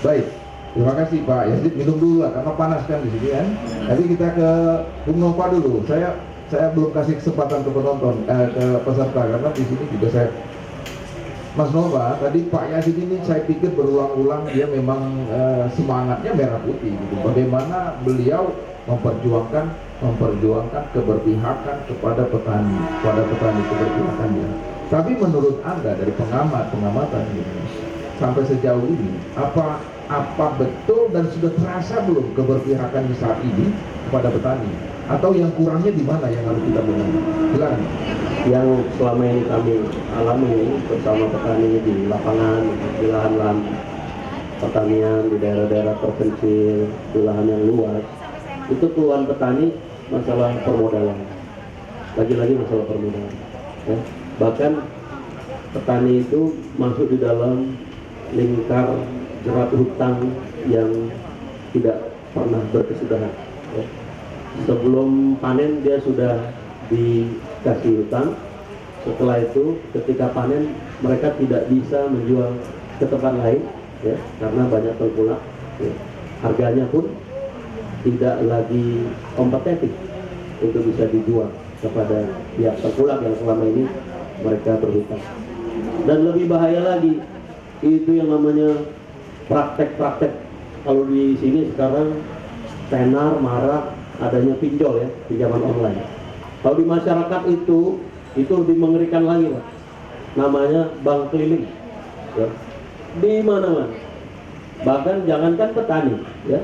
Baik, terima kasih Pak Yazid, minum dulu lah karena panas kan di sini kan. Jadi kita ke Bung Nova dulu. Saya belum kasih kesempatan ke penonton, ke peserta karena di sini juga saya. Mas Nova, tadi Pak Yazid ini saya pikir berulang-ulang dia memang semangatnya merah putih gitu. Bagaimana beliau memperjuangkan keberpihakan kepada petani, keberpihakannya. Tapi menurut Anda dari pengamatan ini sampai sejauh ini apa betul dan sudah terasa belum keberpihakan saat ini kepada petani? Atau yang kurangnya di mana yang harus kita benahi? Silakan. Yang selama ini kami alami bersama petani di lapangan, di lahan-lahan pertanian, di daerah-daerah terpencil, di lahan yang luas, itu keluhan petani masalah permodalan. Lagi-lagi masalah permodalan. Ya. Bahkan petani itu masuk di dalam lingkar jerat hutang yang tidak pernah berkesudahan. Ya. Sebelum panen dia sudah dikasih hutang. Setelah itu ketika panen mereka tidak bisa menjual ke tempat lain, ya, karena banyak tengkulak. Ya. Harganya pun tidak lagi kompetitif untuk bisa dijual kepada pihak tengkulak yang selama ini mereka berhutang. Dan lebih bahaya lagi itu yang namanya praktek-praktek. Kalau di sini sekarang tenar marak adanya pinjol, ya, pinjaman online. Kalau di masyarakat itu lebih mengerikan lagi, Pak. Namanya bank keliling, ya. Di mana-mana. Bahkan jangankan petani, ya.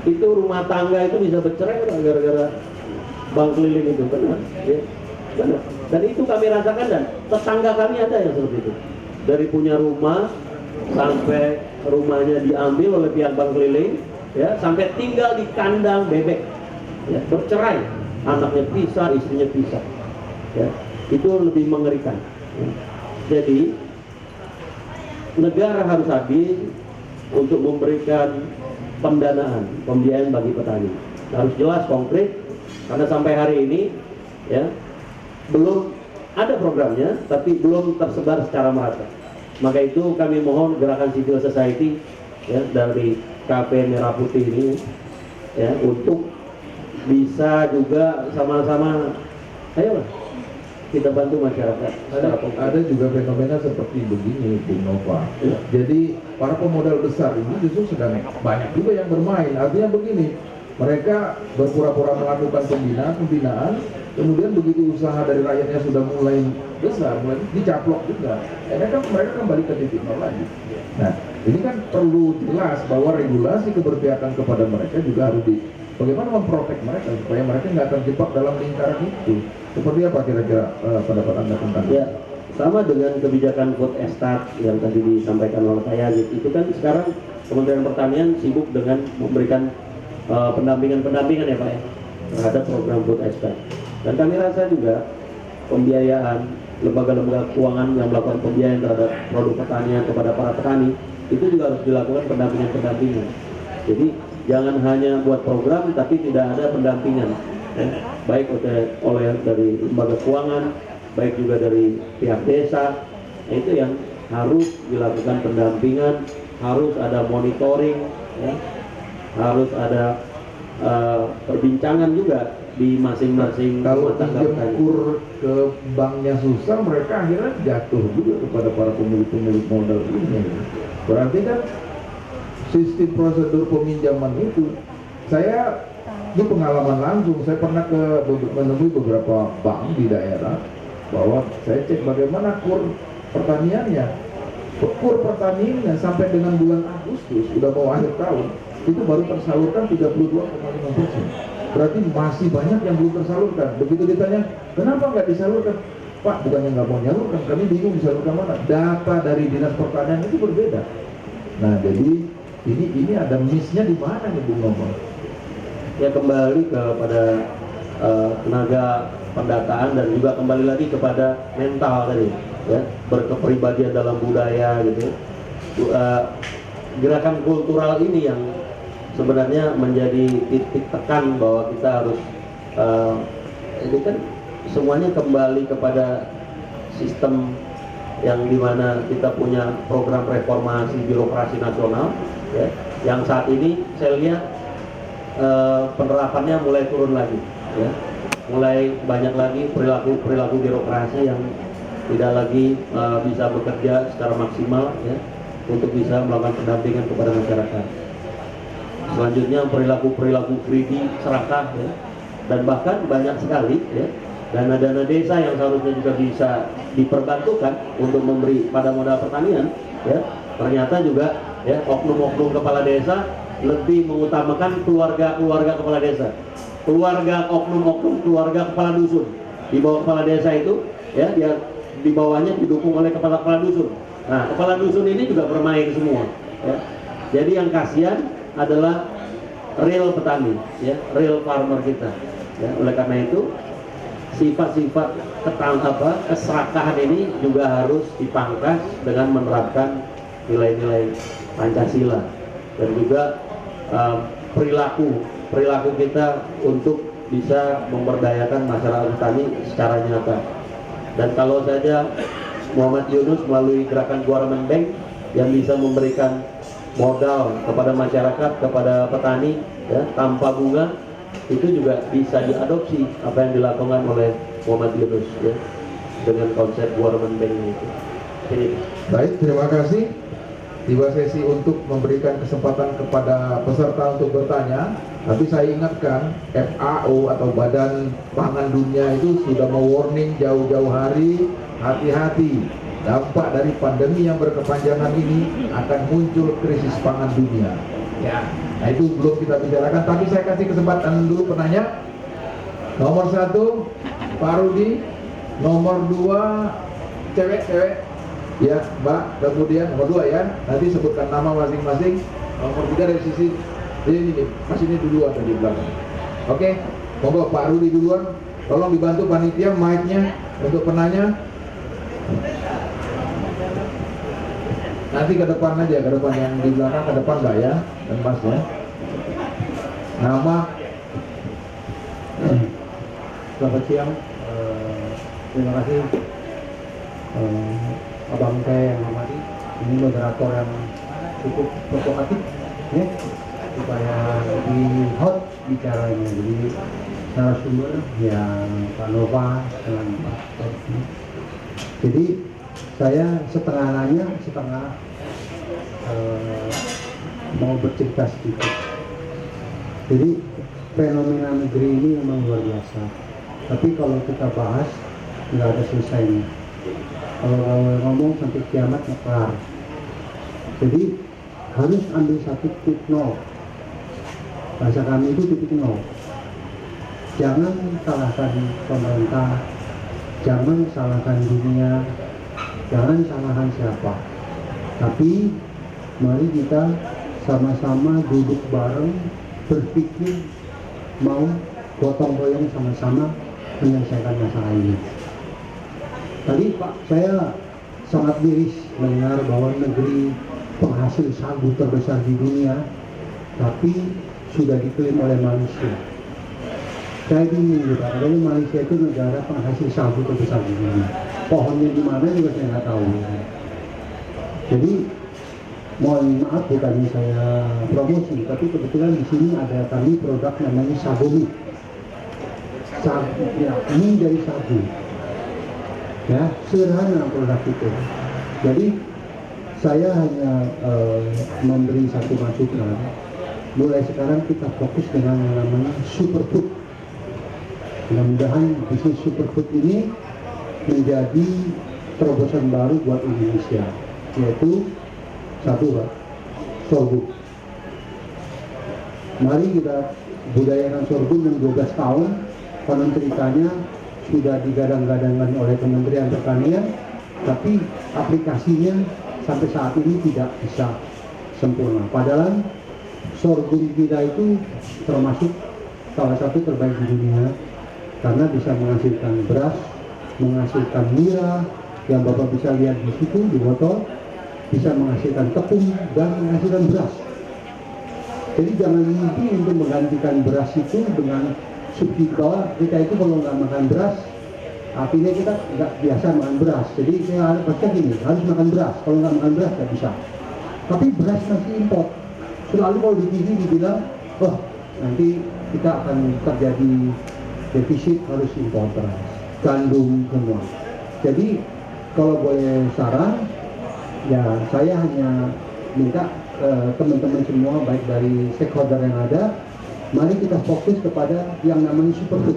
Itu rumah tangga itu bisa bercerai gara-gara bank keliling itu, benar, ya. Benar. Dan itu kami rasakan dan tetangga kami ada yang seperti itu. Dari punya rumah sampai rumahnya diambil oleh pihak bank keliling, ya, sampai tinggal di kandang bebek. Ya, bercerai, anaknya pisah, istrinya pisah, ya, itu lebih mengerikan. Ya. Jadi negara harus hadir untuk memberikan pendanaan, pembiayaan bagi petani. Harus jelas konkret, karena sampai hari ini, ya, belum ada programnya, tapi belum tersebar secara merata. Maka itu kami mohon gerakan civil society, ya, dari KP Merah Putih ini, ya, untuk bisa juga sama-sama, ayolah kita bantu masyarakat. Ada juga fenomena seperti begini, Bung Nova. Ya. Jadi para pemodal besar ini justru sedang banyak juga yang bermain. Artinya begini, mereka berpura-pura melakukan pembinaan, kemudian begitu usaha dari rakyatnya sudah mulai besar, mulai dicaplok juga. Mereka kembali ke titik nol lagi. Nah, ini kan perlu jelas bahwa regulasi keberpihakan kepada mereka juga harus bagaimana memprotek mereka supaya mereka nggak terjebak dalam lingkaran itu. Seperti apa kira-kira pendapat Anda tentang Ya, sama dengan kebijakan food estate yang tadi disampaikan oleh Pak Yazid. Itu kan sekarang Kementerian Pertanian sibuk dengan memberikan pendampingan ya Pak, ya, terhadap program food estate. Dan kami rasa juga pembiayaan lembaga-lembaga keuangan yang melakukan pembiayaan terhadap produk pertanian kepada para petani itu juga harus dilakukan pendampingan. Jadi jangan hanya buat program tapi tidak ada pendampingan, ya, baik oleh dari lembaga keuangan, baik juga dari pihak desa. Itu yang harus dilakukan pendampingan, harus ada monitoring, ya, harus ada perbincangan juga di masing-masing. Kalau pinjam kur ke banknya susah, mereka akhirnya jatuh juga kepada para pemilik modal ini. Berarti kan sistem prosedur peminjaman itu, saya ini pengalaman langsung, saya pernah menemui beberapa bank di daerah, bahwa saya cek bagaimana kur pertaniannya sampai dengan bulan Agustus, sudah mau akhir tahun, itu baru tersalurkan 32,5%. berarti masih banyak yang belum tersalurkan. Begitu ditanya, kenapa nggak disalurkan? Pak, bukannya nggak mau nyalurkan, kami bingung disalurkan mana. Data dari Dinas Pertanian itu berbeda. Nah, jadi ini ada miss-nya di mana nih Bung Nomo? Ya, kembali kepada tenaga pendataan dan juga kembali lagi kepada mental tadi, ya, berkepribadian dalam budaya gitu. Gerakan kultural ini yang sebenarnya menjadi titik tekan bahwa kita harus ini kan semuanya kembali kepada sistem yang dimana kita punya program reformasi birokrasi nasional, ya, yang saat ini saya lihat penerapannya mulai turun lagi, ya, mulai banyak lagi perilaku birokrasi yang tidak lagi bisa bekerja secara maksimal, ya, untuk bisa melakukan pendampingan kepada masyarakat. Selanjutnya perilaku greedy, serakah, ya, dan bahkan banyak sekali, ya, dana-dana desa yang seharusnya juga bisa diperbantukan untuk memberi pada modal pertanian, ya, ternyata juga, ya, oknum-oknum kepala desa lebih mengutamakan keluarga kepala desa, oknum-oknum keluarga kepala dusun. Di bawah kepala desa itu, ya, dia di bawahnya didukung oleh kepala dusun. Nah, kepala dusun ini juga bermain semua, ya. Jadi yang kasihan adalah real petani, ya, real farmer kita, ya. Oleh karena itu sifat-sifat keserakahan ini juga harus dipangkas dengan menerapkan nilai-nilai Pancasila dan juga perilaku kita untuk bisa memberdayakan masyarakat petani secara nyata. Dan kalau saja Muhammad Yunus melalui gerakan Government Bank yang bisa memberikan modal kepada masyarakat, kepada petani, ya, tanpa bunga, itu juga bisa diadopsi apa yang dilakukan oleh Muhammad Yunus, ya, dengan konsep Government Bank itu. Jadi, Baik, terima kasih. Tiba sesi untuk memberikan kesempatan kepada peserta untuk bertanya. Tapi saya ingatkan, FAO atau Badan Pangan Dunia itu sudah mewarning jauh-jauh hari, hati-hati. Dampak dari pandemi yang berkepanjangan ini akan muncul krisis pangan dunia. Ya, nah itu belum kita bicarakan. Tapi saya kasih kesempatan dulu penanya. Nomor 1, Pak Rudi. Nomor 2, cewek. Ya, Mbak. Kemudian nomor 2 ya. Nanti sebutkan nama masing-masing. Nomor 3 dari sisi ini, Mas ini duluan dari belakang. Oke, monggo Pak Rudi duluan. Tolong dibantu panitia mic-nya untuk penanya. Nanti ke depan aja, ke depan yang di belakang, ke depan Mbak ya, dan Mas ya. Nama. Selamat siang. Terima kasih abang saya yang hormati. Ini moderator yang cukup provokatif, ya, supaya lebih hot bicaranya. Jadi narasumber yang Pak Nova dengan Pak Tofi. Jadi saya setengah nanya, setengah mau bercerita sedikit. Jadi fenomena negeri ini memang luar biasa. Tapi kalau kita bahas nggak ada selesainya. Kalau ngomong sampai kiamat nggak kelar. Jadi harus ambil satu titik nol. Bahasa kami itu titik nol. Jangan salahkan pemerintah, jangan salahkan dunia, jangan salahkan siapa. Tapi mari kita sama-sama duduk bareng, berpikir mau gotong royong sama-sama menyelesaikan masalah ini. Tadi Pak, saya sangat miris mendengar bahwa negeri penghasil sagu terbesar di dunia, tapi sudah diklaim oleh Malaysia. Saya bingung juga, kalau Malaysia itu negara penghasil sagu terbesar di dunia. Pohonnya di mana juga saya nggak tahu. Jadi mohon maaf bukannya saya promosi, tapi kebetulan di sini ada kami produk namanya sagu mie. Sagu, ya, mie dari sagu. Ya, sederhana produk itu. Jadi saya hanya memberi satu masukan. Mulai sekarang kita fokus dengan yang namanya superfood. Mudah-mudahan bisnis superfood ini menjadi terobosan baru buat Indonesia, yaitu satu, sorghum. Mari kita budayakan sorghum yang 12 tahun, konon ceritanya sudah digadang-gadangkan oleh Kementerian Pertanian, tapi aplikasinya sampai saat ini tidak bisa sempurna. Padahal sorghum kita itu termasuk salah satu terbaik di dunia karena bisa menghasilkan beras, menghasilkan nira yang Bapak bisa lihat di situ di botol, bisa menghasilkan tepung dan menghasilkan beras. Jadi jangan mimpi untuk menggantikan beras itu dengan subsidi bahwa kita itu kalau nggak makan beras, artinya kita nggak biasa makan beras. Jadi saya pasti gini, harus makan beras. Kalau nggak makan beras nggak bisa. Tapi beras masih impor. Selalu kalau di TV dibilang, wah nanti kita akan terjadi defisit harus impor beras, gandum semua. Jadi kalau boleh saran, ya saya hanya minta teman-teman semua baik dari stakeholder yang ada, mari kita fokus kepada yang namanya superfood.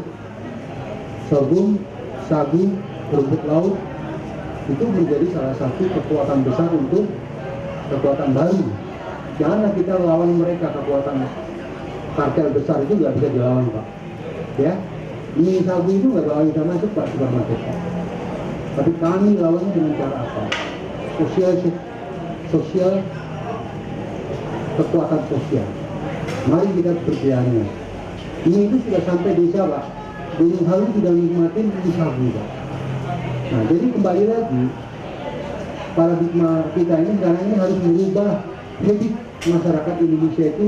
Sorghum, sagu, rumput laut itu menjadi salah satu kekuatan besar untuk kekuatan baru. Janganlah kita lawan mereka, kekuatan kartel besar itu nggak bisa dilawan Pak. Ya, mie sagu itu nggak bakal bisa masuk Pak supermarket. Tapi kami lawannya dengan cara apa? Sosial, kekuatan sosial. Mari kita berjaya. Ini itu sudah sampai desa Pak. Gunung Halu sudah nikmatin mie sagu Pak. Nah, jadi kembali lagi paradigma kita ini sekarang ini harus merubah habit masyarakat Indonesia itu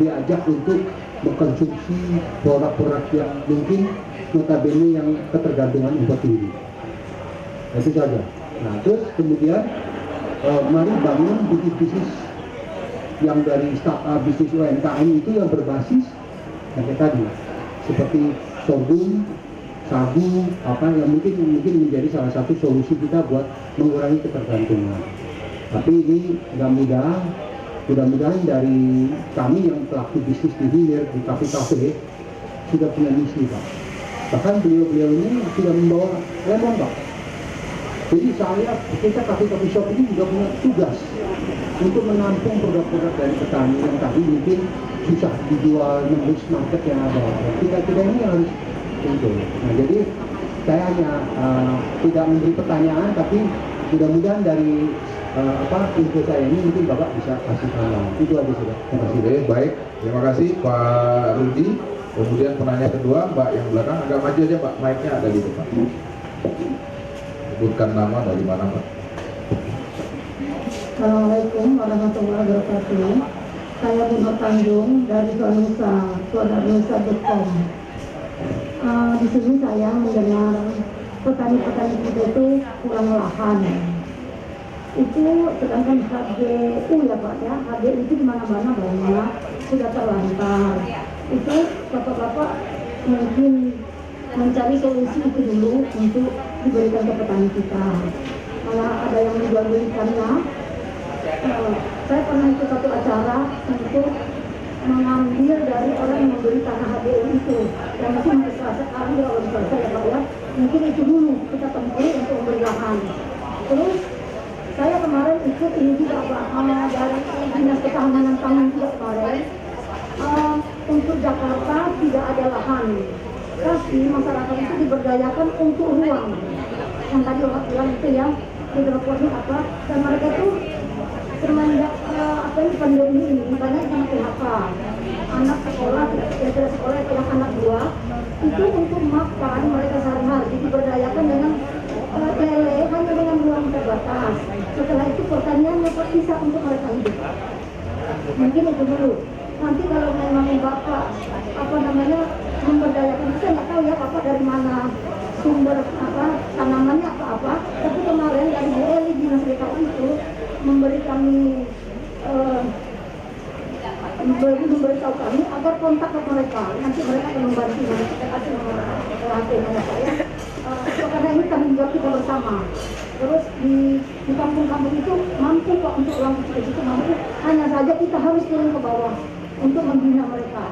diajak untuk mengkonsumsi produk-produk yang mungkin notabene yang ketergantungan impor tinggi. Itu saja. Nah, terus kemudian mari bangun bisnis-bisnis yang dari startup bisnis UMKM itu yang berbasis yang kayak tadi seperti sorghum, sagu, apa yang mungkin menjadi salah satu solusi kita buat mengurangi ketergantungan. Tapi ini mudah-mudahan dari kami yang pelaku bisnis di hilir di kafe-kafe sudah punya misi Pak. Bahkan beliau ini sudah membawa lemon Pak. Jadi kita kafe-kafe shop ini juga punya tugas untuk menampung produk-produk dari petani yang tadi mungkin susah dijual nembus market yang ada. Kita ini harus untuk. Nah, jadi saya hanya tidak memberi pertanyaan, tapi mudah-mudahan dari info saya ini mungkin Bapak bisa kasih tanggapan. Itu aja sudah. Terima kasih. Oke, baik. Terima kasih Pak Rudi. Kemudian penanya kedua, Mbak yang belakang agak maju aja Pak. Mic-nya ada di depan. Sebutkan nama dari mana Pak. Assalamualaikum warahmatullahi wabarakatuh. Saya Bu Nur Tanjung dari suaranusa.com. Di sini saya mendengar petani-petani kita itu kurang lahan. Itu sedangkan HGU ya Pak ya, HGU itu di mana-mana banyak, sudah terlantar. Itu bapak-bapak mungkin mencari solusi itu dulu untuk diberikan ke petani kita. Malah ada yang menjual-belikannya. Saya pernah ikut satu acara untuk mengambil dari orang yang membeli tanah HDU itu, yang masih Selasa sekarang dia orang Selasa ya Pak ya. Mungkin itu dulu kita temui untuk memberi lahan. Terus saya kemarin ikut ini juga Pak dari Dinas Ketahanan Pangan juga kemarin. Untuk Jakarta tidak ada lahan, tapi masyarakat itu diberdayakan untuk ruang. Yang tadi orang bilang itu ya, hidroponik apa, dan mereka tuh semenjak pandemi ini banyak yang PHK, anak sekolah, tidak sekolah yang anak dua itu untuk makan mereka sehari-hari diberdayakan dengan lele hanya dengan ruang terbatas. Setelah itu pertaniannya bisa untuk mereka hidup. Mungkin itu dulu. Nanti kalau memang Bapak memberdayakan, saya nggak tahu ya Bapak dari mana sumber tanamannya apa. Tapi kemarin dari Bu Eli Dinas DKI itu memberi kami memberitahu kami agar kontak ke mereka, nanti mereka akan membantu. Kita kasih nomor HP mereka ya. Karena ini tanggung jawab kita bersama. Terus di kampung-kampung itu mampu Pak untuk uang itu mampu. Hanya saja kita harus turun ke bawah untuk membina mereka.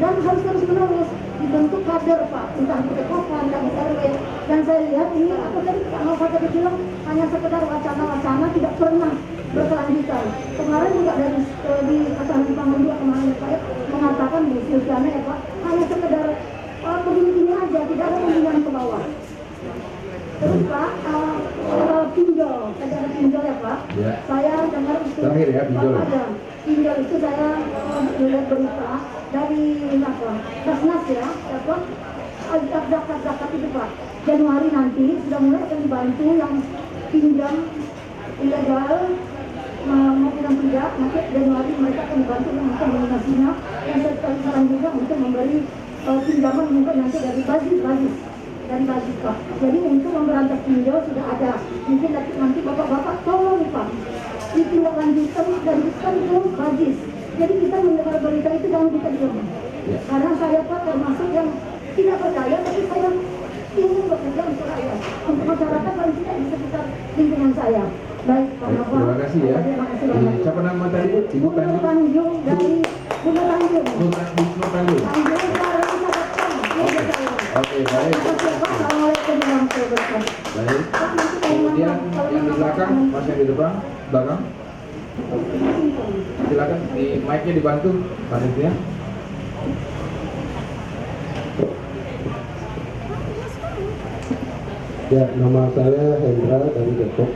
Dan harus terus menerus dibentuk kader Pak, entah itu kapan dan RW. Dan saya lihat ini apa tadi Pak Nova tadi bilang hanya sekedar wacana-wacana tidak pernah berkelanjutan. Kemarin juga dari di Ketahanan Pangan juga kemarin Pak sana ya Pak, hanya sekedar begini-gini aja, tidak ada kunjungan ke bawah. Terus Pak, pinjol, tadi ada pinjol ya Pak. Ya. Saya dengar itu Terakhir ya, pinjol. ada pinjol itu saya melihat berita dari apa? Basnas ya, apa? Zakat itu Pak. Januari nanti sudah mulai akan dibantu yang pinjam ilegal maupun yang tidak. Nanti Januari mereka akan dibantu untuk melunasinya. Yang sekarang juga untuk memberi pinjaman mungkin nanti dari basis Pak. Jadi untuk memberantas pinjol sudah ada. Mungkin nanti bapak-bapak tolong Pak ditindaklanjutkan ke basis. Jadi kita mendengar berita itu jangan kita diam. Ya. Karena saya Pak termasuk yang tidak percaya, tapi saya ingin bekerja untuk rakyat, untuk masyarakat paling tidak di sekitar lingkungan saya. Baik Pak Baik, Nova. terima kasih ya. Terima kasih banyak. Siapa nama tadi Bu? Ibu Bu Tanjung. Tanjung dari Bunga Tanjung. Bu Tanjung. Tanjung Sarang Sabakkan. Oke, baik. Assalamualaikum warahmatullahi wabarakatuh. Baik. Kemudian yang di belakang, Mas yang di depan, belakang. Silakan di mic-nya dibantu, panitia. Ya, nama saya Hendra dari Depok.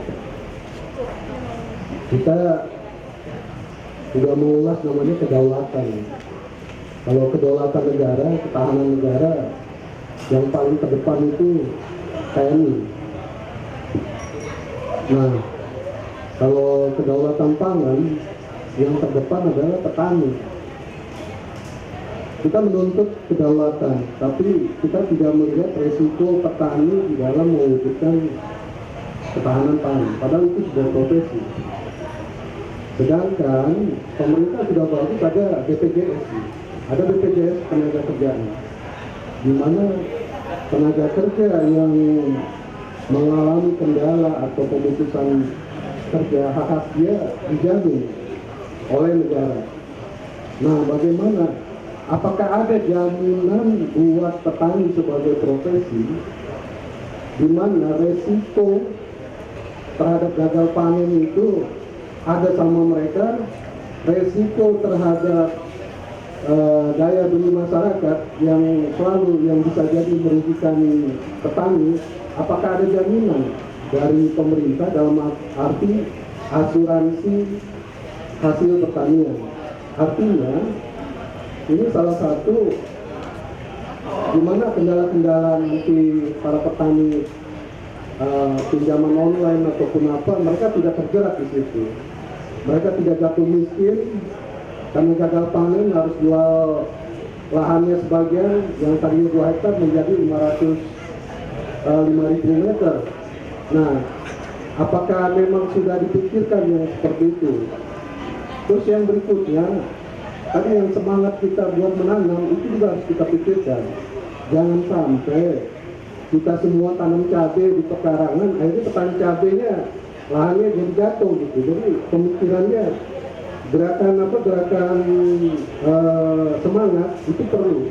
Kita sudah mengulas namanya kedaulatan. Kalau kedaulatan negara, ketahanan negara, yang paling terdepan itu TNI. Nah, kalau kedaulatan pangan, yang terdepan adalah petani. Kita menuntut kedaulatan, tapi kita tidak melihat resiko petani di dalam mewujudkan ketahanan pangan. Padahal itu sudah profesi. Sedangkan pemerintah sudah bagus ada BPJS, ada BPJS tenaga kerjaan, di mana tenaga kerja yang mengalami kendala atau pemutusan kerja hak dia dijamin oleh negara. Nah, bagaimana? Apakah ada jaminan buat petani sebagai profesi di mana resiko terhadap gagal panen itu ada sama mereka, resiko terhadap daya beli masyarakat yang selalu yang bisa jadi merugikan petani, apakah ada jaminan dari pemerintah dalam arti asuransi hasil pertanian? Artinya ini salah satu di mana kendala-kendala nanti para petani pinjaman online ataupun apa, mereka tidak terjerat di situ. Mereka tidak jatuh miskin karena gagal panen harus jual lahannya sebagian yang tadinya 2 hektar menjadi 5.000 meter. Nah, apakah memang sudah dipikirkan yang seperti itu? Terus yang berikutnya, tadi yang semangat kita buat menanam itu juga harus kita pikirkan. Jangan sampai kita semua tanam cabai di pekarangan, akhirnya petani cabainya lahannya jadi jatuh gitu. Jadi pemikirannya gerakan semangat itu perlu.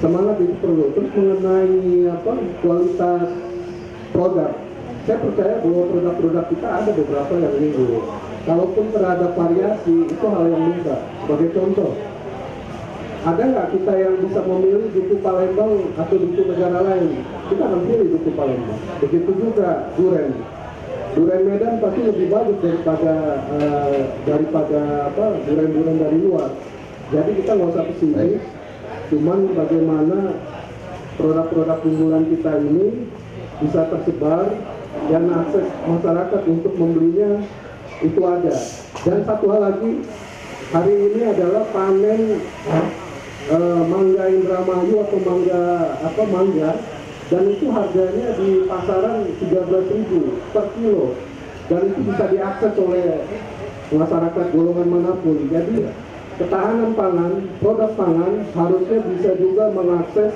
Semangat itu perlu. Terus mengenai kualitas produk, saya percaya bahwa produk-produk kita ada beberapa yang unggul. Kalaupun terhadap variasi itu hal yang mudah. Sebagai contoh, ada nggak kita yang bisa memilih duku Palembang atau duku negara lain? Kita akan pilih duku Palembang. Begitu juga durian. Durian Medan pasti lebih bagus daripada durian-durian dari luar. Jadi kita nggak usah pesimis. Cuman bagaimana produk-produk unggulan kita ini bisa tersebar dan akses masyarakat untuk membelinya itu ada. Dan satu hal lagi, hari ini adalah panen mangga Indramayu atau mangga, dan itu harganya di pasaran 13.000 per kilo, dan itu bisa diakses oleh masyarakat golongan manapun. Jadi ketahanan pangan, produk pangan harusnya bisa juga mengakses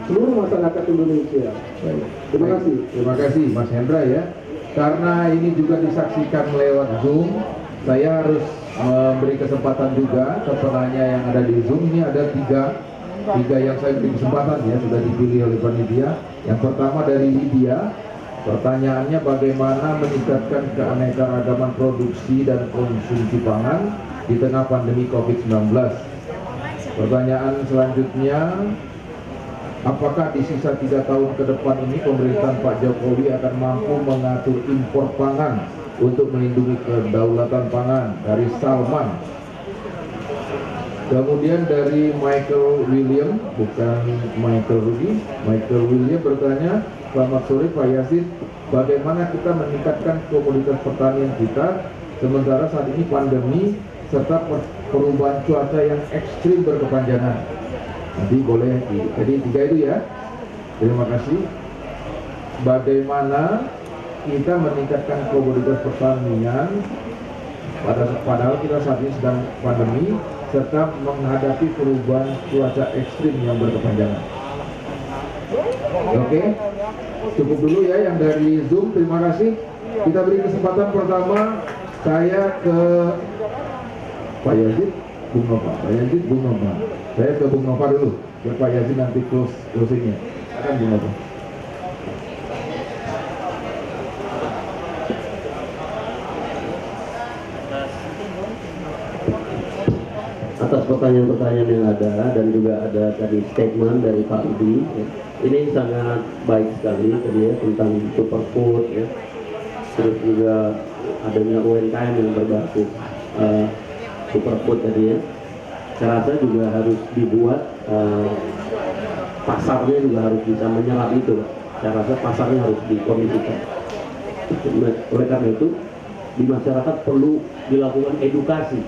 seluruh masyarakat Indonesia. Baik. Terima kasih. Terima kasih Mas Hendra ya. Karena ini juga disaksikan lewat Zoom, saya harus memberi kesempatan juga ke penanya yang ada di Zoom. Ini ada tiga yang saya beri kesempatan ya, sudah dipilih oleh panitia. Yang pertama dari Lydia, pertanyaannya bagaimana meningkatkan keanekaragaman produksi dan konsumsi pangan di tengah pandemi COVID-19. Pertanyaan selanjutnya, apakah di sisa 3 tahun ke depan ini pemerintahan Pak Jokowi akan mampu mengatur impor pangan untuk melindungi kedaulatan pangan? Dari Salman. Kemudian dari Michael William, bukan Michael Rudy, Michael William bertanya, selamat sore Pak Yazid, bagaimana kita meningkatkan komoditas pertanian kita sementara saat ini pandemi serta perubahan cuaca yang ekstrim berkepanjangan? Nanti boleh, jadi 3 itu ya. Terima kasih. Bagaimana kita meningkatkan komoditas pertanian padahal kita saat ini sedang pandemi serta menghadapi perubahan cuaca ekstrim yang berkepanjangan. Oke, cukup dulu ya yang dari Zoom. Terima kasih. Kita beri kesempatan pertama saya ke Pak Yazid, Bung Nova. Pak Yazid, Bung Nova. Saya ke Bung Nova dulu. Biar Pak Yazid nanti closingnya. Akan Bung Nova. Atas pertanyaan-pertanyaan yang ada dan juga ada tadi statement dari Pak Udi ya. Ini sangat baik sekali tadi ya tentang superfood ya, terus juga adanya UMKM yang berbasis superfood tadi ya. Saya rasa juga harus dibuat pasarnya juga harus bisa menyerap itu. Saya rasa pasarnya harus dikondisikan. Oleh karena itu di masyarakat perlu dilakukan edukasi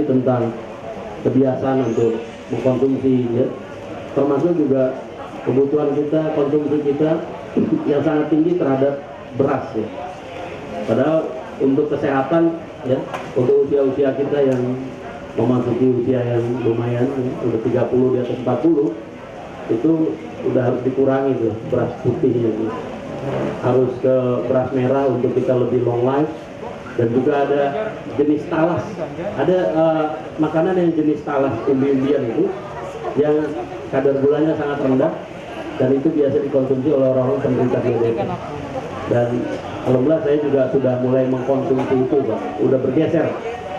tentang kebiasaan untuk mengkonsumsi ya, termasuk juga kebutuhan kita, konsumsi kita yang sangat tinggi terhadap beras ya. Padahal untuk kesehatan ya, untuk usia-usia kita yang memasuki usia yang lumayan ya, udah 30 di atas 40 itu udah harus dikurangi tuh beras putihnya gitu. Harus ke beras merah untuk kita lebih long life. Dan juga ada jenis talas, ada makanan yang jenis talas umbi-umbian itu yang kadar gulanya sangat rendah dan itu biasa dikonsumsi oleh orang-orang penderita diabetes. Dan alhamdulillah saya juga sudah mulai mengkonsumsi itu Pak, udah bergeser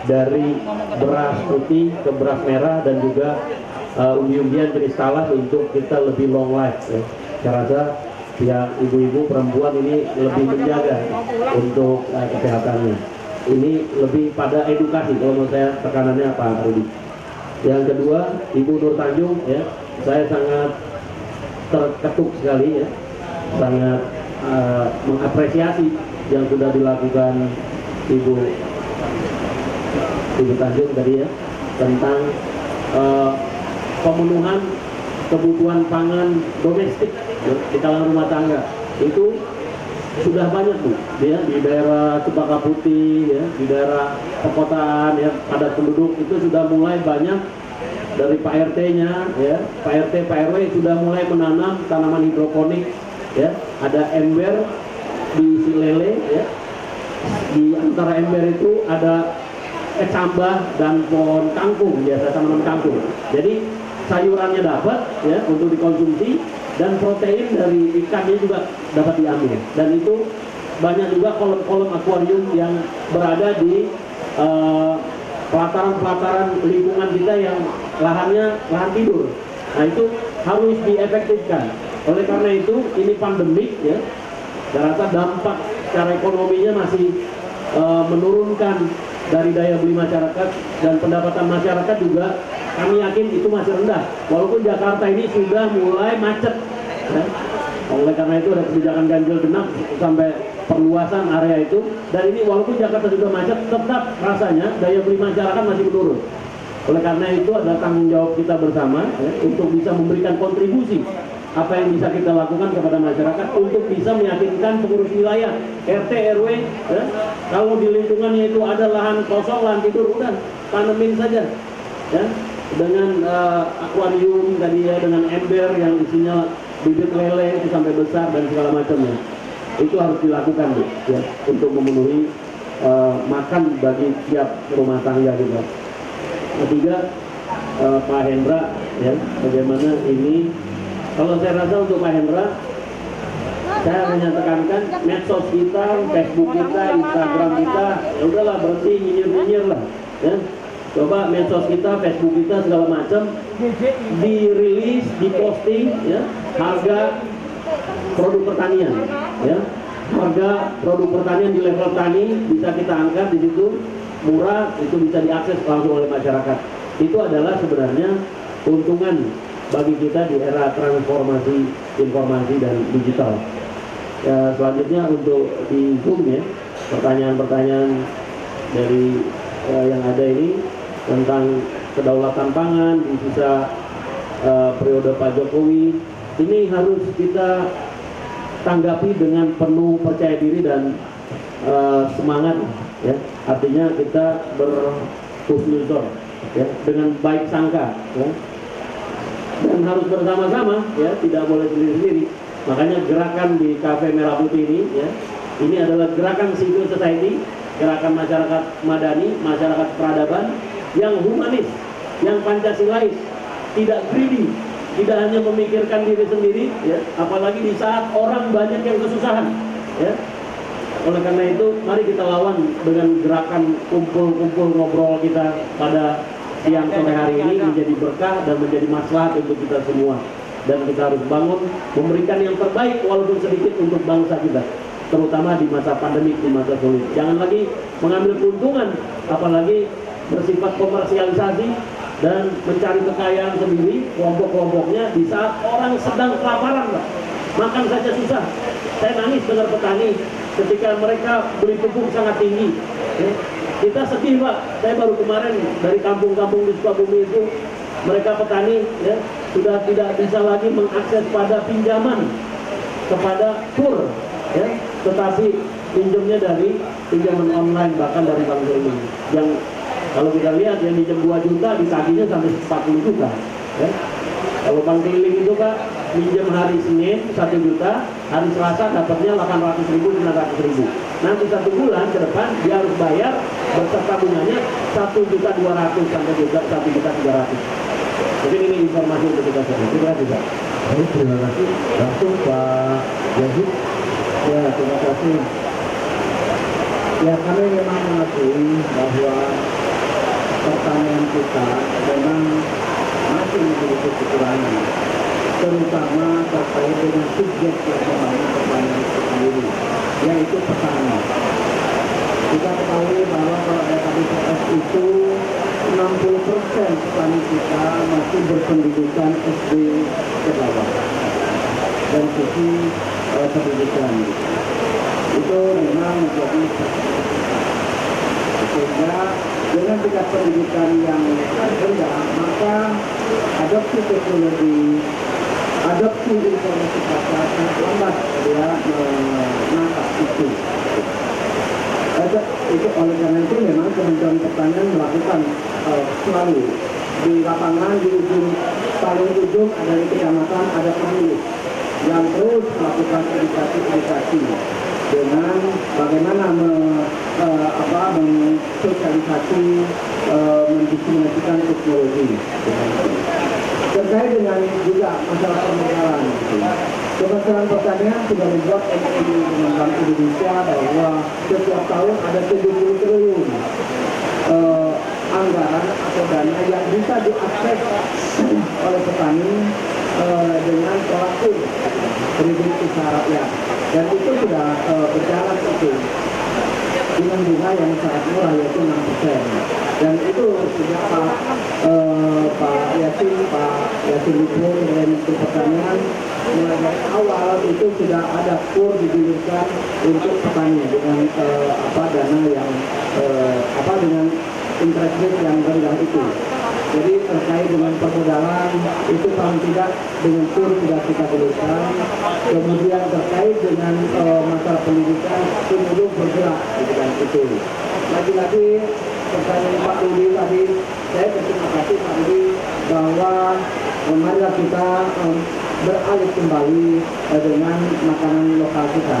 dari beras putih ke beras merah dan juga umbi-umbian jenis talas untuk kita lebih long life ya. Saya rasa ya ibu-ibu perempuan ini lebih menjaga untuk kesehatannya. Ini lebih pada edukasi kalau menurut saya tekanannya Pak Rudi. Yang kedua, Ibu Nur Tanjung ya, saya sangat terketuk sekali ya, sangat mengapresiasi yang sudah dilakukan Ibu Tanjung tadi ya tentang pemenuhan kebutuhan pangan domestik ya, di kalangan rumah tangga. Itu sudah banyak Bu ya, di daerah Cempaka Putih ya, di daerah perkotaan ya, padat penduduk itu sudah mulai banyak dari Pak RT-nya ya, Pak RT, Pak RW sudah mulai menanam tanaman hidroponik ya, ada ember diisi lele ya, di antara ember itu ada kecambah dan pohon kangkung, biasa tanaman kangkung. Jadi sayurannya dapat ya untuk dikonsumsi dan protein dari ikannya juga dapat diambil. Dan itu banyak juga kolam-kolam akuarium yang berada di pelataran-pelataran lingkungan kita yang lahan tidur. Nah itu harus diefektifkan. Oleh karena itu ini pandemik ya, saya rasa dampak secara ekonominya masih menurunkan dari daya beli masyarakat dan pendapatan masyarakat juga kami yakin itu masih rendah. Walaupun Jakarta ini sudah mulai macet. Ya. Oleh karena itu ada kebijakan ganjil genap sampai perluasan area itu. Dan ini walaupun Jakarta sudah macet, tetap rasanya daya beli masyarakat masih menurun. Oleh karena itu ada tanggung jawab kita bersama ya, untuk bisa memberikan kontribusi apa yang bisa kita lakukan kepada masyarakat untuk bisa meyakinkan pengurus wilayah RT RW ya, kalau di lingkungannya itu ada lahan kosong, lahan tidur, udah tanemin saja ya, dengan akuarium tadi ya, dengan ember yang isinya bibit lele itu sampai besar dan segala macamnya. Itu harus dilakukan Bu, ya, untuk memenuhi makan bagi tiap rumah tangga juga. Ketiga, Pak Hendra ya, bagaimana ini, kalau saya rasa untuk Pak Hendra, saya hanya tekankan medsos kita, Facebook kita, Instagram kita, ya udahlah berhenti nyinyir-nyinyir lah ya. Coba medsos kita, Facebook kita segala macam dirilis, diposting ya harga produk pertanian ya. Harga produk pertanian di level tani bisa kita angkat di situ, murah, itu bisa diakses langsung oleh masyarakat. Itu adalah sebenarnya keuntungan bagi kita di era transformasi informasi dan digital. Ya, selanjutnya untuk di Zoom ya, pertanyaan-pertanyaan dari yang ada ini tentang kedaulatan pangan di sisa periode Pak Jokowi, ini harus kita tanggapi dengan penuh percaya diri dan semangat ya. Artinya kita berhusnuzon ya, dengan baik sangka ya. Dan harus bersama-sama ya, tidak boleh sendiri-sendiri. Makanya gerakan di Cafe Merah Putih ini ya, ini adalah gerakan civil society, gerakan masyarakat madani, masyarakat peradaban yang humanis, yang Pancasilais, tidak greedy, tidak hanya memikirkan diri sendiri ya, apalagi di saat orang banyak yang kesusahan ya. Oleh karena itu mari kita lawan dengan gerakan kumpul-kumpul ngobrol kita pada siang sore hari ini menjadi berkah dan menjadi maslahat untuk kita semua, dan kita harus bangun memberikan yang terbaik walaupun sedikit untuk bangsa kita, terutama di masa pandemi, di masa sulit. Jangan lagi mengambil keuntungan, apalagi bersifat komersialisasi dan mencari kekayaan sendiri kelompok-kelompoknya di saat orang sedang kelaparan, Pak. Makan saja susah. Saya nangis dengar petani ketika mereka beli pupuk sangat tinggi ya. Kita sedih, Pak. Saya baru kemarin dari kampung-kampung di Sukabumi itu, mereka petani ya sudah tidak bisa lagi mengakses pada pinjaman kepada kur ya, tetapi pinjamnya dari pinjaman online, bahkan dari bank keliling yang kalau kita lihat yang pinjam 2 juta ditagihnya sampai 40 juta ya. Kalau bank keliling itu, Pak, pinjam hari Senin 1 juta, hari Selasa dapatnya 800.000, 900.000. Nanti 1 bulan ke depan dia harus bayar beserta bunganya 1.200.000 sampai 1.300.000. Jadi ini informasi untuk kita semua. Terima kasih, Pak. Baik, terima kasih. Langsung Pak Yazid. Ya, terima kasih. Ya, kami memang mengakui bahwa pertanian kita memang masih memiliki kekurangan, terutama terkait dengan subjek yang membangun pertanian itu sendiri, yaitu petani. Kita ketahui bahwa kalau ada KPPS itu 60% petani kita masih berpendidikan SD ke bawah dan sisi pendidikan itu memang menjadi sehingga dengan tingkat pendidikan yang rendah, maka adopsi teknologi, adopsi informasi data sangat lambat dia menangkap itu. Itu oleh karena itu memang Kementerian Pertanian melakukan selalu di lapangan, di paling ujung ada di kecamatan, ada penulis yang terus melakukan edukasi dengan bagaimana mensosialisasi, mendistribusikan teknologi. Terkait dengan juga masalah pemekaran, Kementerian Pertanian sudah membuat MOU dengan Bank Indonesia bahwa setiap tahun ada 70 triliun anggaran atau dana yang bisa diakses oleh petani dengan pelaku kredit usaha rakyat, dan itu sudah berjalan itu dengan bunga yang sangat murah, yaitu 6%. Dan itu sejak Pak Yasin Lipo dari Menteri Pertanian mulai dari awal itu sudah ada kur didirikan untuk petani dengan dana yang dengan interest rate yang rendah itu. Jadi terkait dengan permodalan itu paling tidak dengan kur sudah kita berikan. Kemudian terkait dengan masalah pendidikan itu dulu bergerak dengan itu. Lagi-lagi pertanyaan Pak Rudi tadi, saya berterima kasih Pak Rudi bahwa marilah kita beralih kembali dengan makanan lokal kita,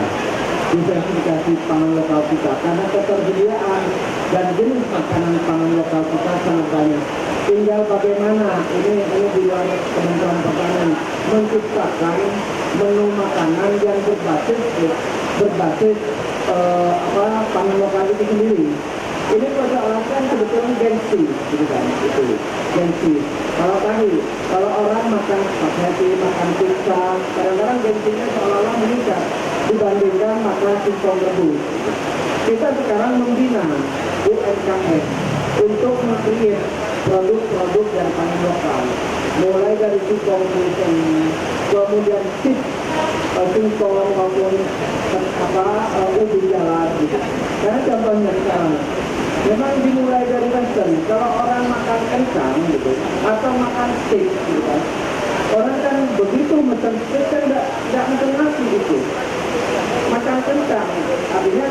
diversifikasi pangan lokal kita, karena ketersediaan dan jenis makanan pangan lokal kita sangat banyak. Tinggal bagaimana ini di luar Kementerian Pertanian menciptakan menu makanan yang berbasis pangan lokal itu sendiri. Ini persoalan kan sebetulnya gengsi, gitu kan? Itu gengsi. Kalau orang makan spaghetti, makan pizza, kadang-kadang gengsinya seolah-olah meningkat dibandingkan makan singkong rebus. Kita sekarang membina UMKM untuk meng-create produk-produk yang paling lokal, mulai dari singkong kemudian chip singkong maupun ubi jalan gitu. Karena contohnya sekarang memang dimulai dari western. Kalau orang makan kentang gitu atau makan steak gitu kan, orang kan begitu mesen steak kan nggak mesen nasi gitu, makan kentang, artinya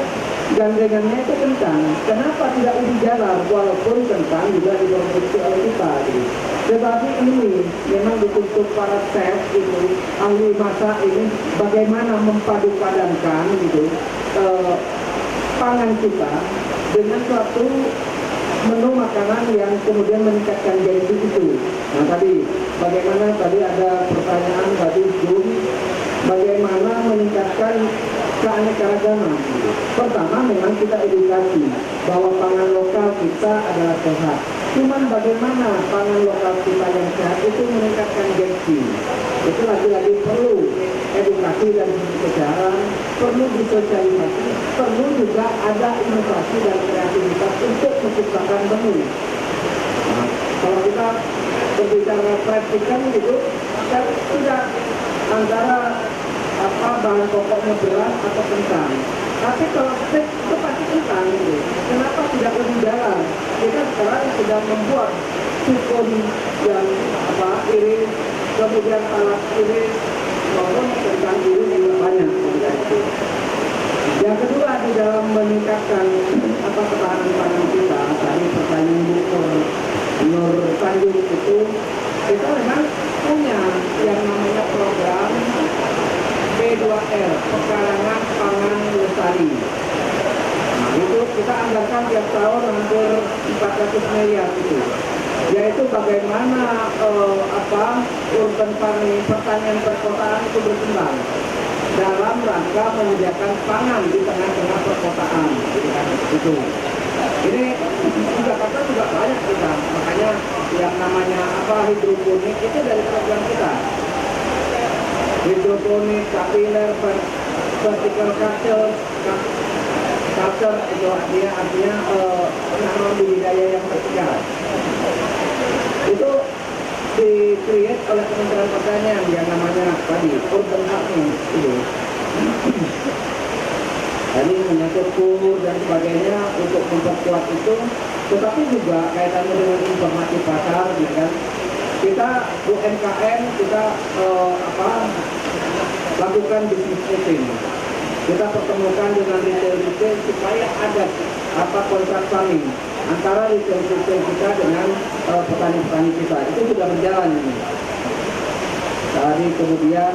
gandengannya itu kentang. Kenapa tidak ubi jalar walaupun kentang juga diproduksi oleh kita gitu. Tetapi ini memang dituntut para chef itu, ahli masak ini bagaimana memadupadankan gitu pangan kita dengan suatu menu makanan yang kemudian meningkatkan gengsi itu. Nah tadi, bagaimana tadi ada pertanyaan tadi Zoom, bagaimana meningkatkan keanekaragaman. Pertama memang kita edukasi bahwa pangan lokal kita adalah sehat. Cuman bagaimana pangan lokal kita yang sehat itu meningkatkan gengsi. Itu lagi-lagi perlu edukasi dan kesejahteraan, perlu disosialisasi, perlu juga ada inovasi dan kreativitas untuk menciptakan menu. Nah, kalau kita berbicara praktikan gitu, kan sudah antara bahan pokoknya beras atau kentang. Tapi kalau steak itu pasti kentang gitu. Kenapa tidak ubi jalan? Kita sekarang sudah membuat sukun yang iris, kemudian alat iris maupun kentang iris yang banyak. Yang kedua di dalam meningkatkan ketahanan pangan kita, tadi pertanyaan Bu Nur Tanjung itu, kita memang punya yang namanya program P2R, Pekarangan Pangan Lestari. Nah, itu kita anggarkan tiap tahun hampir 400 miliar itu. Yaitu bagaimana urban farming, pertanian perkotaan itu berkembang dalam rangka menyediakan pangan di tengah-tengah perkotaan. Itu. Ini di Jakarta juga banyak kita, makanya yang namanya hidroponik itu dari program kita. Hidroponik, kapiler, vertical culture itu artinya penanaman budidaya yang vertikal. Itu di-create oleh Kementerian Pertanian yang namanya tadi urban farming itu. Tadi menyangkut kur dan sebagainya untuk memperkuat itu, tetapi juga kaitannya dengan informasi pasar, gitu kan. Kita UMKM kita lakukan bisnis meeting. Kita pertemukan dengan retail supaya ada kontrak farming antara retail kita dengan petani-petani kita. Itu sudah berjalan ini. Tadi kemudian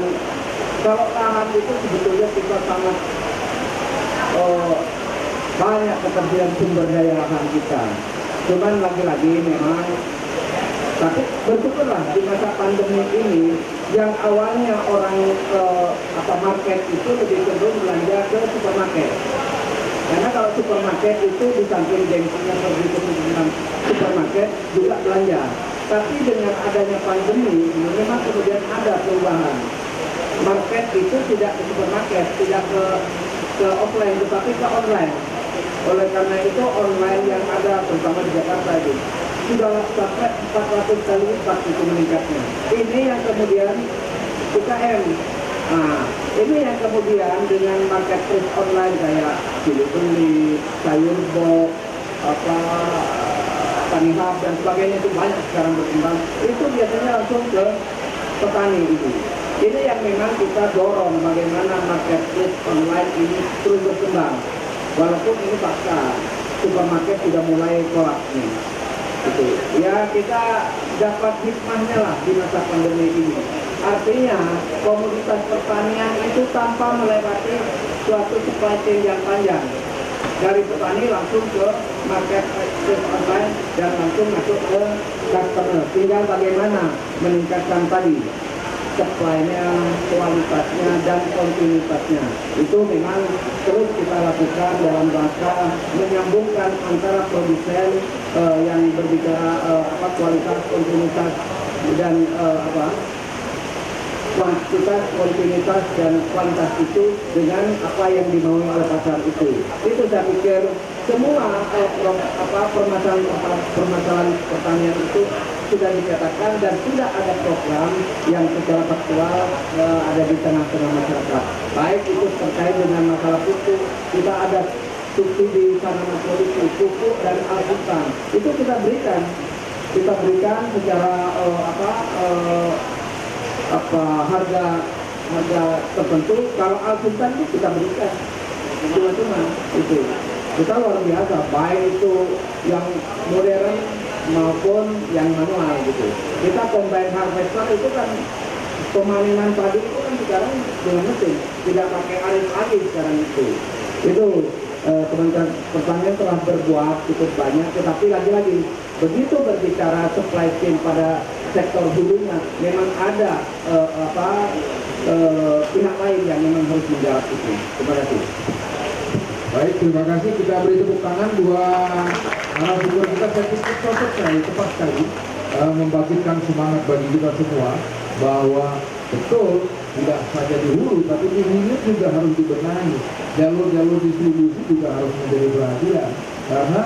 kalau lahan itu sebetulnya kita sangat banyak ketersediaan sumber daya lahan kita. Cuman lagi-lagi memang, tapi bersyukurlah di masa pandemi ini yang awalnya orang market itu lebih cenderung belanja ke supermarket. Karena kalau supermarket itu di samping gengsinya pergi ke supermarket juga belanja. Tapi dengan adanya pandemi memang kemudian ada perubahan. Market itu tidak ke supermarket, tidak ke offline, tetapi ke online. Oleh karena itu online yang ada terutama di Jakarta itu sudah sampai 400 kali lipat itu meningkatnya. Ini yang kemudian UKM. Nah, ini yang kemudian dengan marketplace online kayak Beli, sayur box, Tani Hub dan sebagainya itu banyak sekarang berkembang. Itu biasanya langsung ke petani itu. Ini yang memang kita dorong bagaimana marketplace online ini terus berkembang. Walaupun ini fakta, supermarket sudah mulai kolaps nih. Gitu. Ya kita dapat hikmahnya lah di masa pandemi ini. Artinya komoditas pertanian itu tanpa melewati suatu supply chain yang panjang. Dari petani langsung ke marketplace online dan langsung masuk ke customer. Tinggal bagaimana meningkatkan tadi supply-nya, kualitasnya, dan kontinuitasnya. Itu memang terus kita lakukan dalam rangka menyambungkan antara produsen yang berbicara kualitas, kontinuitas, dan kuantitas, kontinuitas, dan kualitas itu dengan apa yang dimaui oleh pasar itu. Itu saya pikir semua permasalahan pertanian itu sudah dikatakan dan sudah ada program yang secara faktual ada di tengah-tengah masyarakat. Baik itu terkait dengan masalah pupuk, kita ada subsidi tanaman produksi pupuk dan alputan. Itu kita berikan secara harga tertentu. Kalau alputan itu kita berikan cuma itu. Kita luar biasa, baik itu yang modern maupun yang manual gitu. Kita combine harvester itu kan pemanenan padi itu kan sekarang dengan mesin, tidak pakai arit lagi sekarang itu. Itu Kementerian Pertanian telah berbuat cukup banyak, tetapi lagi-lagi begitu berbicara supply chain pada sektor hulunya, memang ada pihak lain yang memang harus menjawab itu. Terima kasih. Baik, terima kasih. Kita beri tepuk tangan dua narasumber kita. Saya pikir cocok sekali, tepat sekali membangkitkan semangat bagi kita semua bahwa betul tidak saja di hulu, tapi di hilir juga harus dibenahi. Jalur-jalur distribusi juga harus menjadi perhatian, karena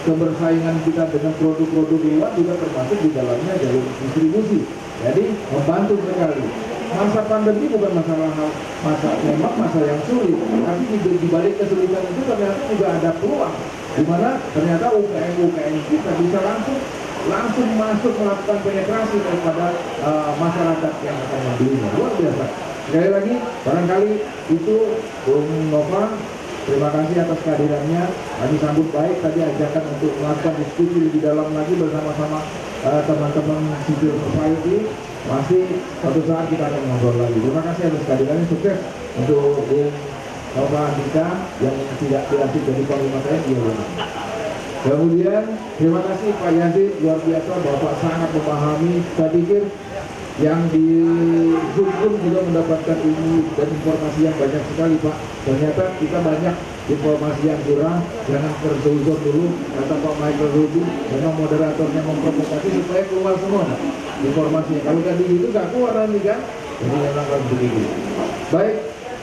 kebersaingan kita dengan produk-produk luar juga termasuk di dalamnya jalur distribusi. Jadi membantu sekali. Masa pandemi bukan memang masa yang sulit, tapi di balik kesulitan itu ternyata juga ada peluang, di mana ternyata UKM kita bisa langsung masuk melakukan penetrasi kepada masyarakat yang akan membelinya. Luar biasa. Sekali lagi, barangkali itu Bung Nova, terima kasih atas kehadirannya. Kami sambut baik tadi ajakan untuk melakukan diskusi lebih dalam lagi bersama-sama teman-teman civil society. Masih suatu saat kita akan ngobrol lagi. Terima kasih atas kehadirannya. Sukses untuk Bung Nova Andika yang tidak dilantik jadi panglima TNI. Kemudian terima kasih Pak Yazid, luar biasa, Bapak sangat memahami. Saya pikir yang di Zoom juga mendapatkan ilmu dan informasi yang banyak sekali Pak. Ternyata kita banyak informasi yang kurang, jangan tersusun dulu, kata Pak Michael Rudy, memang moderatornya memprovokasi supaya keluar semua informasinya. Kalau tadi itu nggak keluar nanti kan, jadi memang harus begitu. Baik,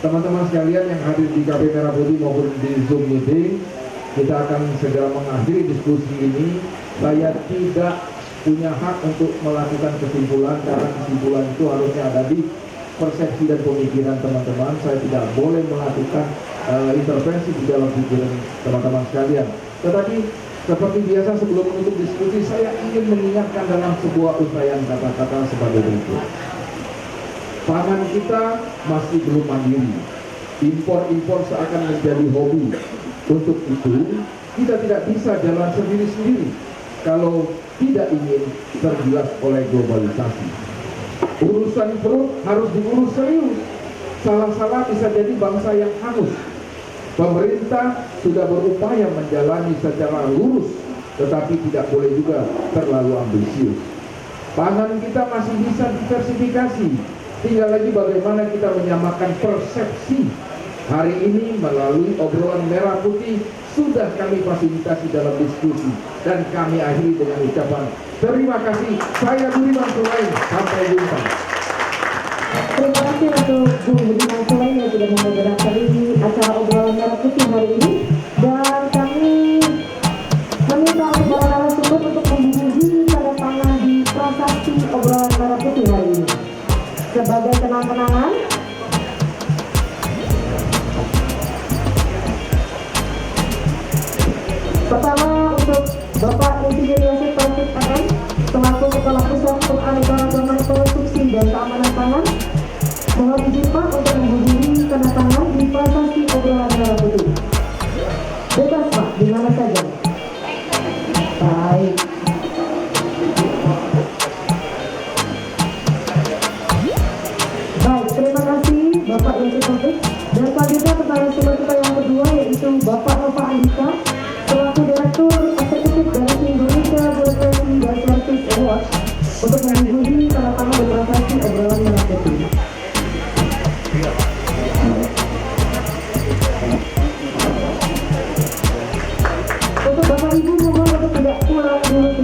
teman-teman sekalian yang hadir di KP Merah Putih maupun di Zoom meeting, kita akan segera mengakhiri diskusi ini. Saya tidak punya hak untuk melakukan kesimpulan, karena kesimpulan itu harusnya ada di persepsi dan pemikiran teman-teman. Saya tidak boleh melakukan intervensi di dalam pikiran teman-teman sekalian. Tetapi seperti biasa sebelum menutup diskusi, saya ingin mengingatkan dalam sebuah uraian kata-kata sebagai berikut. Pangan kita masih belum mandiri. Impor-impor seakan menjadi hobi. Untuk itu, kita tidak bisa jalan sendiri-sendiri kalau tidak ingin tergilas oleh globalisasi. Urusan perut harus diurus serius. Salah-salah bisa jadi bangsa yang hangus. Pemerintah sudah berupaya menjalani secara lurus, tetapi tidak boleh juga terlalu ambisius. Pangan kita masih bisa diversifikasi. Tinggal lagi bagaimana kita menyamakan persepsi. Hari ini melalui obrolan Merah Putih sudah kami fasilitasi dalam diskusi, dan kami akhiri dengan ucapan terima kasih. Saya Budiman Sulaim, sampai jumpa. Terima kasih untuk Bung Budiman Sulaim yang sudah memoderatori acara obrolan Merah Putih hari ini, dan kami meminta para narasumber untuk menghubungi tanda tangan di prasasti obrolan Merah Putih hari ini. Sebagai kenang-kenangan, pertama untuk Bapak Insinyur Yosef Taufik RM selaku Kepala Pusat Keanekaragaman Konsumsi dan Keamanan Pangan, mohon izin Pak untuk menghubungi tanda tangan di prasasti obrolan Merah Putih. Bebas Pak, di mana saja. Baik. Baik, terima kasih Bapak Yosef Taufik. Dan selanjutnya narasumber kita yang kedua yaitu Bapak Nova Andika selaku Direktur Eksekutif dari Indonesia Bureaucracy dan Service Awards untuk menghubungi tanda tangan di prasasti obrolan Merah Putih.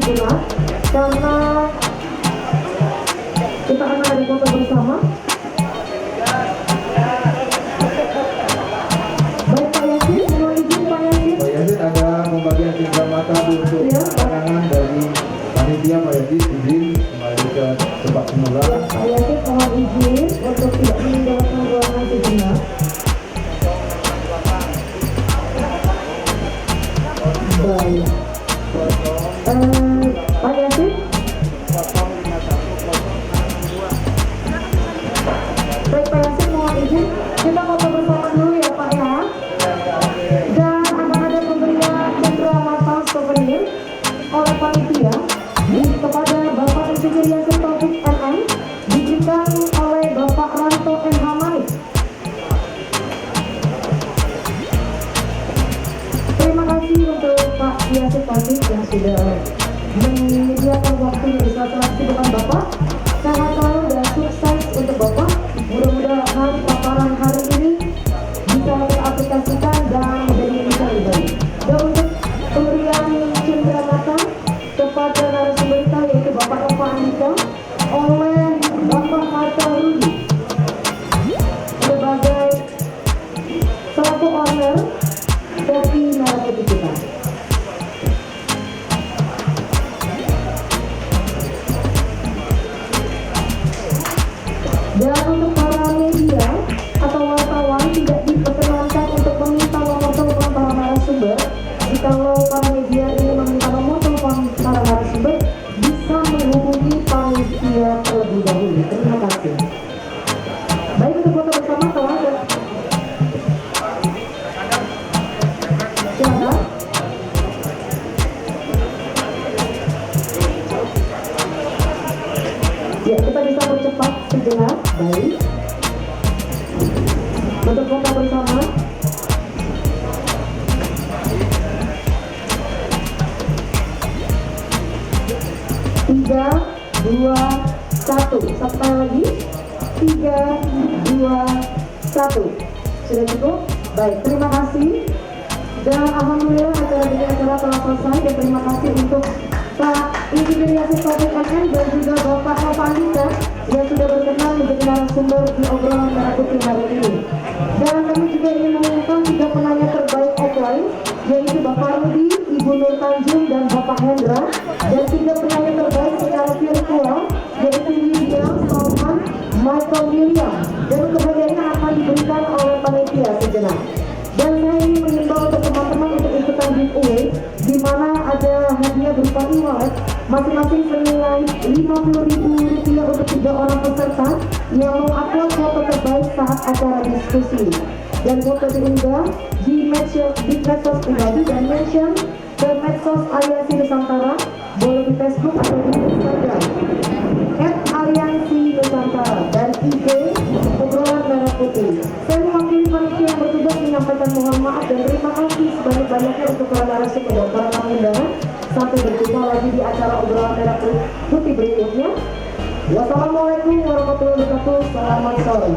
sejenak karena kita akan ada foto bersama. Baik Pak Yasin, mohon izin Pak Yasin. Pak Yazid, ada pembagian cindera mata untuk Ya. pandangan dari panitia. Pak Yazid izin kembali ke tempat semula. Pak Yasin mohon izin untuk tidak meninggalkan ruangan sejenak. Baik. Pak Yasin. Baik Pak Yasin, mohon izin kita foto bersama dulu ya Pak ya. Dan akan ada pemberian cendera mata souvenir oleh panitia kepada Bapak Insinyur Yasin Taufik MM diberikan oleh Bapak Ranto M. Hamani. Terima kasih untuk Pak Yasin Taufik yang sudah menyediakan waktunya di sela-sela kesibukan Bapak. Sehat selalu dan sukses untuk Bapak. Mudah-mudahan paparan hari ini bisa kita aplikasikan dan menjadi bisa lebih baik. Dan untuk pemberian cendera mata kepada narasumber kita yaitu Bapak Nova Andika oleh Bapak Marta Rudi sebagai selaku owner kopi merah putih kita. Dan untuk para media atau wartawan tidak diperkenankan untuk meminta nomor telepon para narasumber. Jikalau para media ini meminta nomor telepon para narasumber, bisa menghubungi panitia terlebih dahulu. Terima kasih. Baik, untuk foto bersama telah ada. Silakan. Ya, kita bisa percepat sejenak. Baik. Untuk foto bersama. 3, 2, 1. Satu kali lagi. 3, 2, 1. Sudah cukup? Baik, terima kasih. Dan alhamdulillah acara ini telah selesai. Dan terima kasih untuk Pak Insinyur Yasin Taufik MM dan juga Bapak Nova Andika yang sudah berkenan menjadi narasumber di obrolan merah putih hari ini. Dan kami juga ingin mengumumkan 3 penanya terbaik offline, yaitu Bapak Rudi, Ibu Nur Tanjung, dan Bapak Hendra. Dan 3 penanya terbaik secara virtual, yaitu William, Salman, Michael William. Dan kebahagiaannya akan diberikan oleh panitia sejenak. Dan saya ingin mengimbau untuk teman-teman untuk ikutan giveaway, di mana ada hadiah berupa e-wallet masing-masing senilai Rp50.000 untuk 3 orang peserta yang mengupload foto terbaik saat acara diskusi. Dan foto diunggah di medsos pribadi dan mention ke medsos Aliansi Nusantara, boleh di Facebook atau di Instagram @Aliansi Nusantara dan IG obrolan merah putih. Saya mewakili panitia yang bertugas menyampaikan mohon maaf dan terima kasih sebanyak-banyaknya untuk para narasumber dan para tamu undangan. Sampai berjumpa lagi di acara obrolan merah putih berikutnya. Wassalamualaikum warahmatullahi wabarakatuh. Selamat sore.